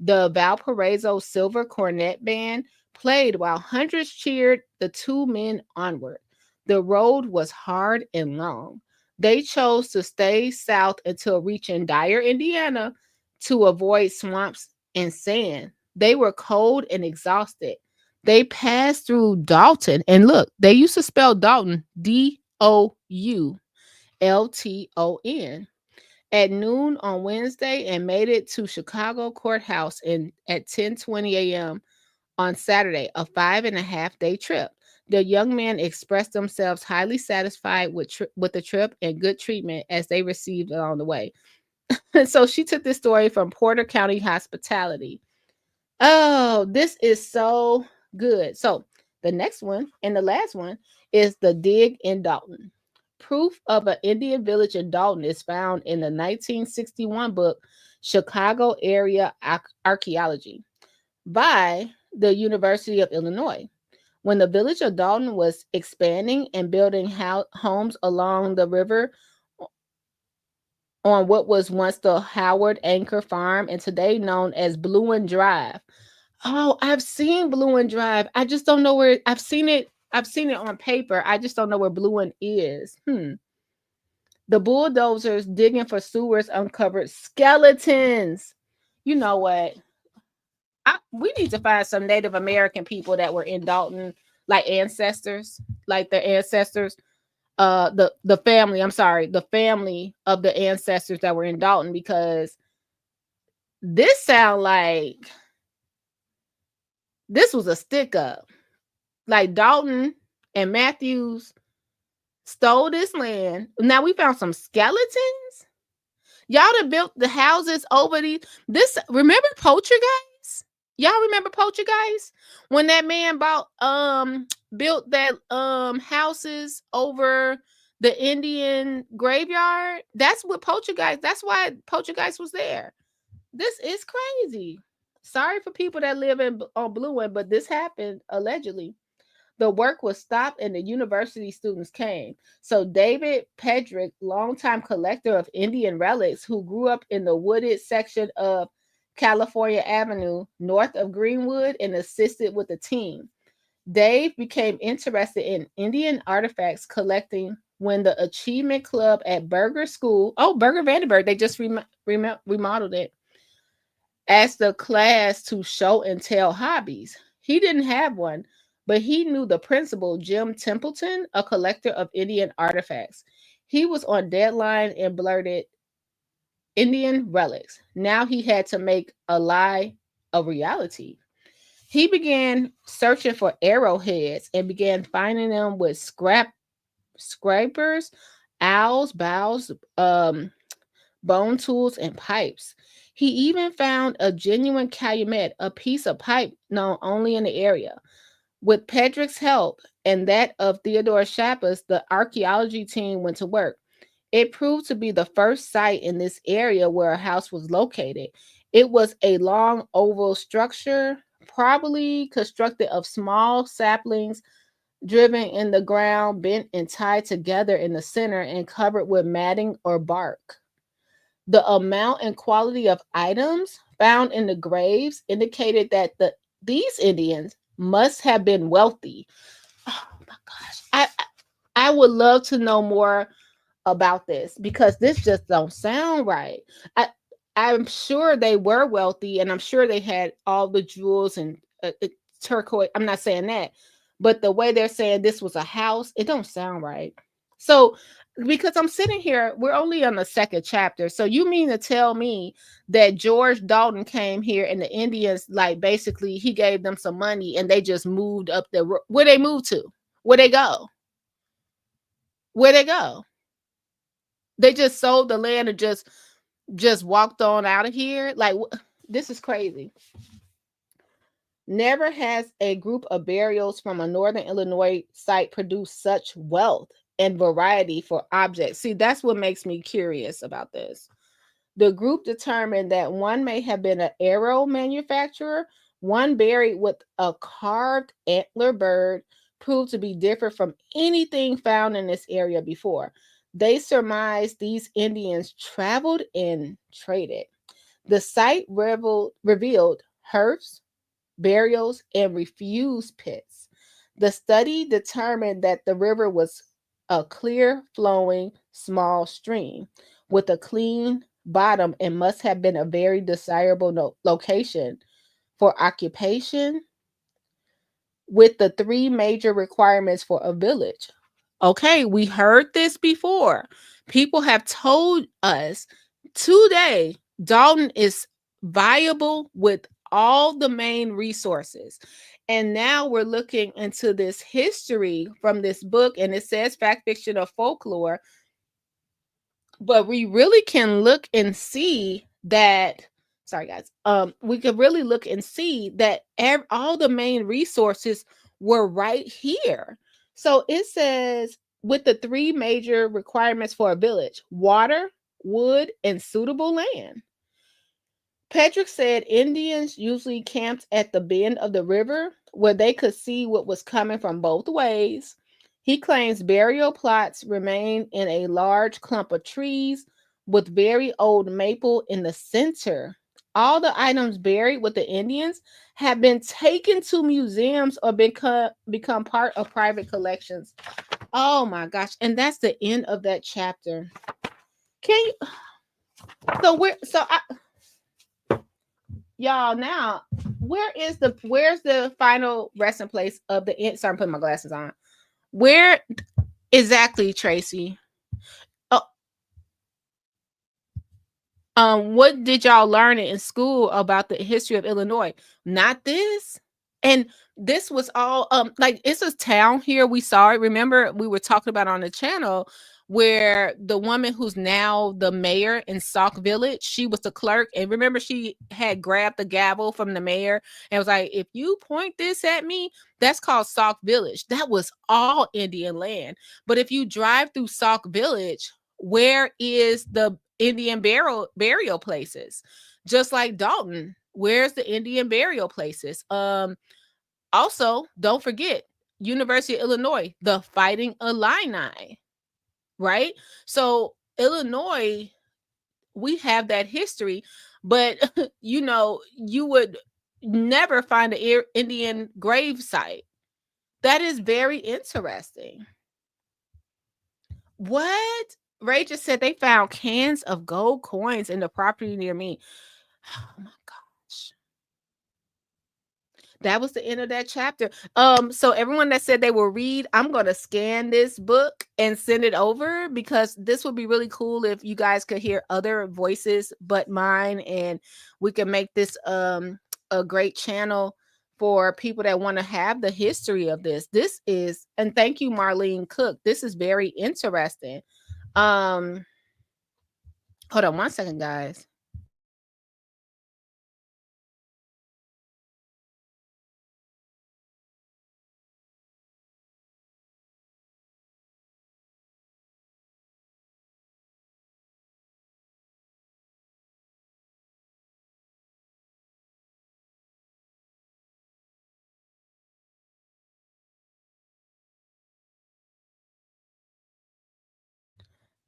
the Valparaiso Silver Cornet Band played while hundreds cheered the two men onward. The road was hard and long. They chose to stay south until reaching Dyer, Indiana, to avoid swamps and sand. They were cold and exhausted. They passed through Dolton, and look, they used to spell Dolton Doulton at noon on Wednesday and made it to Chicago Courthouse at 10:20 a.m. on Saturday, a 5.5-day trip. The young men expressed themselves highly satisfied with the trip and good treatment as they received along the way. So she took this story from Porter County Hospitality. Oh, this is so good. So the next one and the last one is the dig in Dolton. Proof of an Indian village in Dolton is found in the 1961 book Chicago Area Archaeology by the University of Illinois. When the village of Dolton was expanding and building homes along the river on what was once the Howard Anchor Farm and today known as Bluen Drive. Oh, I've seen Bluen Drive. I just don't know where. I've seen it on paper. I just don't know where Bluen is. The bulldozers digging for sewers uncovered skeletons. You know what? We need to find some Native American people that were in Dolton, like ancestors, like their ancestors. The family. I'm sorry, the family of the ancestors that were in Dolton, because this sound like this was a stick up. Like Dolton and Matthews stole this land. Now we found some skeletons. Y'all that built the houses over remember Poltergeist? Y'all remember Poltergeist? When that man built that houses over the Indian graveyard? That's what Poltergeist, that's why Poltergeist was there. This is crazy. Sorry for people that live on Blue End, but this happened allegedly. The work was stopped and the university students came. So David Pedrick, longtime collector of Indian relics who grew up in the wooded section of California Avenue north of Greenwood, and assisted with the team. Dave became interested in Indian artifacts collecting when the Achievement Club at Burger School, Burger Vandenberg, they just remodeled it, asked the class to show and tell hobbies. He didn't have one, but he knew the principal, Jim Templeton, a collector of Indian artifacts. He was on deadline and blurted Indian relics. Now he had to make a lie a reality. He began searching for arrowheads and began finding them with scrapers, owls, bows, bone tools, and pipes. He even found a genuine calumet, a piece of pipe known only in the area. With Pedrick's help and that of Theodore Shappas, the archaeology team went to work. It proved to be the first site in this area where a house was located. It was a long oval structure probably constructed of small saplings driven in the ground, bent and tied together in the center, and covered with matting or bark. The amount and quality of items found in the graves indicated that these Indians must have been wealthy. Oh my gosh. I would love to know more about this because this just don't sound right. I I'm sure they were wealthy and I'm sure they had all the jewels and turquoise. I'm not saying that, but the way they're saying this was a house, it don't sound right. So because I'm sitting here, we're only on the second chapter. So you mean to tell me that George Dalton came here and the Indians, like, basically he gave them some money and they just moved up the where they moved to? Where they go? Where they go? They just sold the land and just walked on out of here. Like, this is crazy. Never has a group of burials from a northern Illinois site produced such wealth and variety for objects. See, that's what makes me curious about this. The group determined that one may have been an arrow manufacturer, one buried with a carved antler bird proved to be different from anything found in this area before. They surmised these Indians traveled and traded. The site revealed hearths, burials, and refuse pits. The study determined that the river was a clear flowing small stream with a clean bottom and must have been a very desirable location for occupation with the three major requirements for a village. Okay, we heard this before. People have told us today Dalton is viable with all the main resources. And now we're looking into this history from this book, and it says fact, fiction, or folklore. But we really can look and see that, sorry guys, we could really look and see that all the main resources were right here. So it says with the three major requirements for a village: water, wood, and suitable land. Patrick said Indians usually camped at the bend of the river where they could see what was coming from both ways. He claims burial plots remain in a large clump of trees with very old maple in the center. All the items buried with the Indians have been taken to museums or become part of private collections. Oh my gosh. And that's the end of that chapter. Can you y'all, now where's the final resting place of the end? Sorry, I'm putting my glasses on. Where exactly, Tracy? Oh, what did y'all learn in school about the history of Illinois? Not this. And this was all like, it's a town here. We saw it. Remember, we were talking about on the channel where the woman who's now the mayor in Sauk Village, she was the clerk. And remember, she had grabbed the gavel from the mayor and was like, if you point this at me, that's called Sauk Village. That was all Indian land. But if you drive through Sauk Village, where is the Indian burial places? Just like Dalton, where's the Indian burial places? Also, don't forget University of Illinois, the Fighting Illini, right? So Illinois, we have that history, but you would never find an Indian grave site. That is very interesting. What? Ray just said they found cans of gold coins in the property near me. Oh my gosh. That was the end of that chapter. So everyone that said they will read, I'm gonna scan this book and send it over because this would be really cool if you guys could hear other voices but mine, and we can make this a great channel for people that want to have the history of this. This is, and thank you, Marlene Cook. This is very interesting. Hold on one second, guys.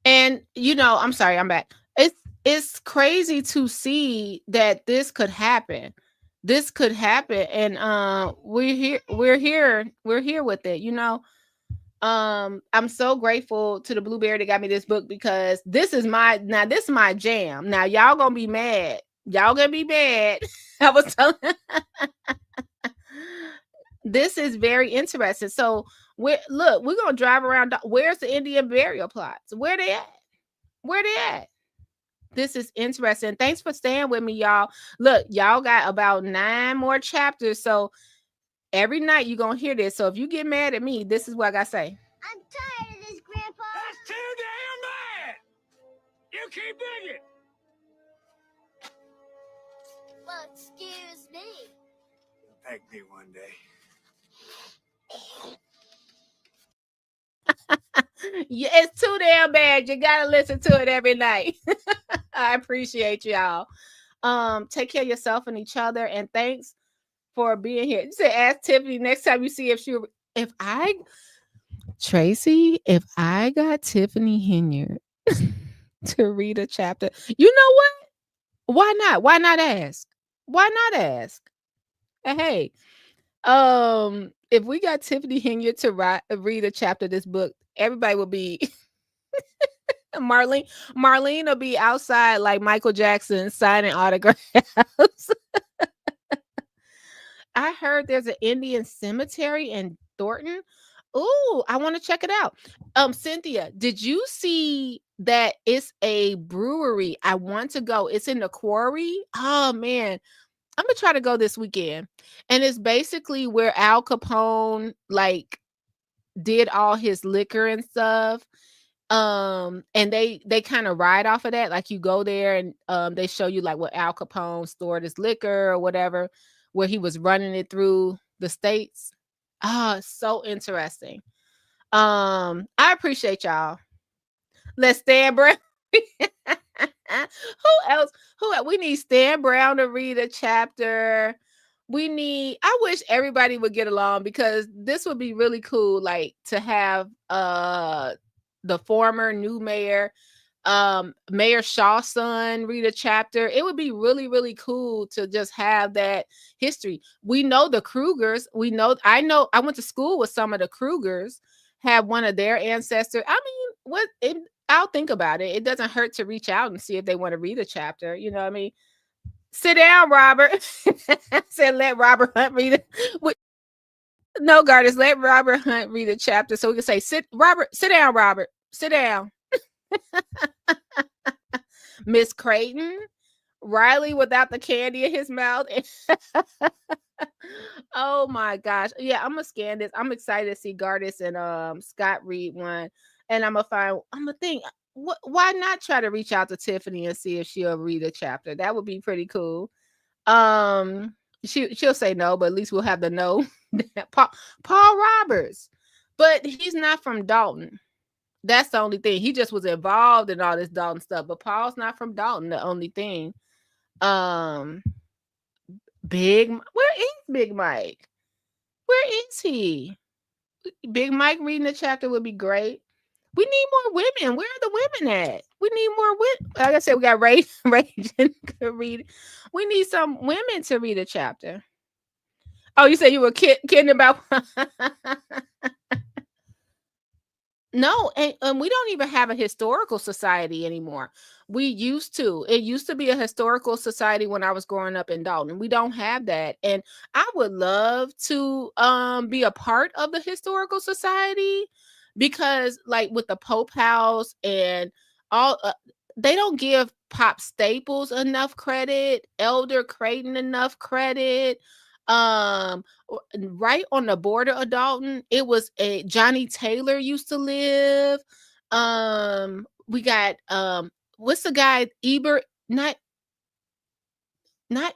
And I'm sorry, I'm back. It's crazy to see that this could happen. This could happen, and we're here with it. I'm so grateful to the Blueberry that got me this book, because this is my jam. Now y'all gonna be mad. Y'all gonna be mad. I was telling. This is very interesting. So we're gonna drive around. Where's the Indian burial plots? Where they at? Where they at? This is interesting. Thanks for staying with me, y'all. Look, y'all got about 9 more chapters. So every night you're gonna hear this. So if you get mad at me, this is what I gotta say. I'm tired of this, Grandpa. That's too damn bad! You keep digging! Well, excuse me. You'll peg me one day. Yeah, it's too damn bad. You gotta listen to it every night. I appreciate y'all. Take care of yourself and each other, and thanks for being here. You said ask Tiffany next time you see if I got Tiffany Henyard to read a chapter. You know what? Why not? Why not ask? Why not ask? Hey, if we got Tiffany Henyard to read a chapter of this book, everybody will be Marlene will be outside like Michael Jackson signing autographs. I heard there's an Indian cemetery in Thornton. Ooh, I want to check it out. Cynthia, did you see that it's a brewery? I want to go. It's in the Quarry. Oh man, I'm gonna try to go this weekend. And it's basically where Al Capone like did all his liquor and stuff. And they kind of ride off of that. Like you go there and they show you like what Al Capone stored his liquor or whatever, where he was running it through the states. So interesting. I appreciate y'all. Let's Stan Brown. Who else? We need Stan Brown to read a chapter. I wish everybody would get along, because this would be really cool, like to have the former new mayor, Mayor Shaw's son, read a chapter. It would be really, really cool to just have that history. We know the Krugers. I went to school with some of the Krugers, have one of their ancestors. I mean, I'll think about it. It doesn't hurt to reach out and see if they want to read a chapter. You know what I mean? Sit down, Robert. Said let Robert Hunt read it. No, Gardens, let Robert Hunt read a chapter so we can say, sit down, Robert. Sit down. Miss Creighton, Riley without the candy in his mouth. Oh my gosh. Yeah, I'm gonna scan this. I'm excited to see Gardis and Scott read one. And I'm gonna think, why not try to reach out to Tiffany and see if she'll read a chapter? That would be pretty cool. She'll say no, but at least we'll have the no. Paul Roberts, but he's not from Dolton. That's the only thing. He just was involved in all this Dolton stuff, but Paul's not from Dolton. The only thing. Where is Big Mike? Where is he? Big Mike reading the chapter would be great. We need more women. Where are the women at? We need more women. Like I said, we got Ray to read. We need some women to read a chapter. Oh, you said you were kidding about. No, and we don't even have a historical society anymore. We used to. It used to be a historical society when I was growing up in Dolton. We don't have that. And I would love to be a part of the historical society, because like with the Pope House and all they don't give Pop Staples enough credit, Elder Creighton enough credit. Right on the border of Dolton, it was a Johnny Taylor used to live. We got what's the guy, Eber, not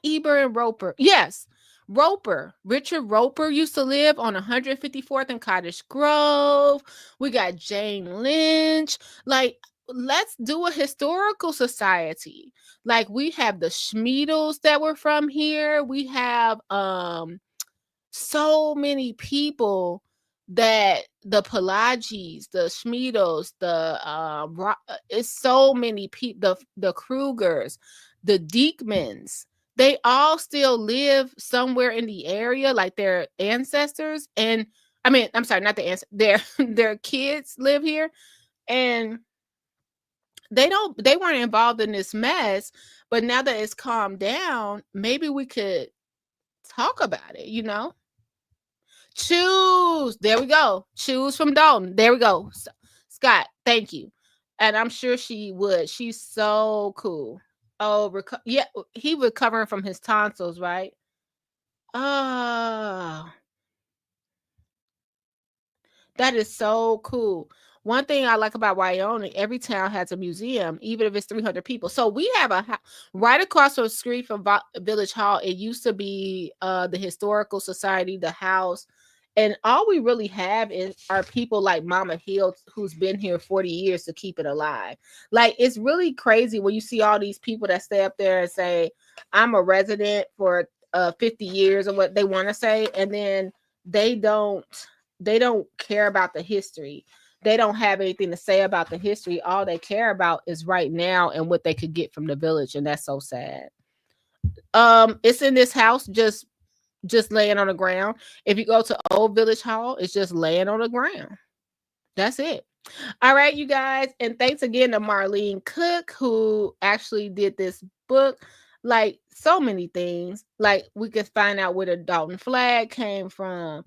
Eber and Roper. Yes, Roper. Richard Roper used to live on 154th and Cottage Grove. We got Jane Lynch. Like, let's do a historical society. Like, we have the Schmiedels that were from here. We have so many people that the Pelagis, the Schmiedos, it's so many people, the Krugers, the Diekmans, they all still live somewhere in the area, like their ancestors. And I mean, I'm sorry, not the ancestors, their kids live here, and they weren't involved in this mess. But now that it's calmed down, maybe we could talk about it, you know? Choose. There we go. Choose from Dolton. There we go. Scott, thank you. And I'm sure she would. She's so cool. Oh, yeah, he recovering from his tonsils, right? Oh, that is so cool. One thing I like about Wyoming, every town has a museum, even if it's 300 people. So we have right across the street from Village Hall. It used to be the Historical Society, the house. And all we really have are people like Mama Hill, who's been here 40 years to keep it alive. Like, it's really crazy when you see all these people that stay up there and say, I'm a resident for 50 years, or what they want to say. And then they don't care about the history. They don't have anything to say about the history. All they care about is right now and what they could get from the village. And that's so sad. It's in this house, just laying on the ground. If you go to Old Village Hall, it's just laying on the ground. That's it. All right, you guys. And thanks again to Marlene Cook, who actually did this book. Like, so many things. Like, we could find out where the Dolton flag came from,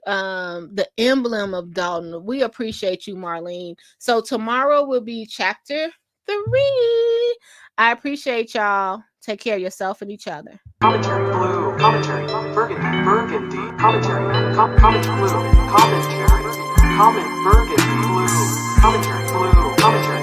the emblem of Dolton. We appreciate you, Marlene. So tomorrow will be chapter 3. I appreciate y'all. Take care of yourself and each other. Commentary blue, commentary, burgundy, commentary, comment blue, commentary, comment burgundy blue, commentary blue, commentary.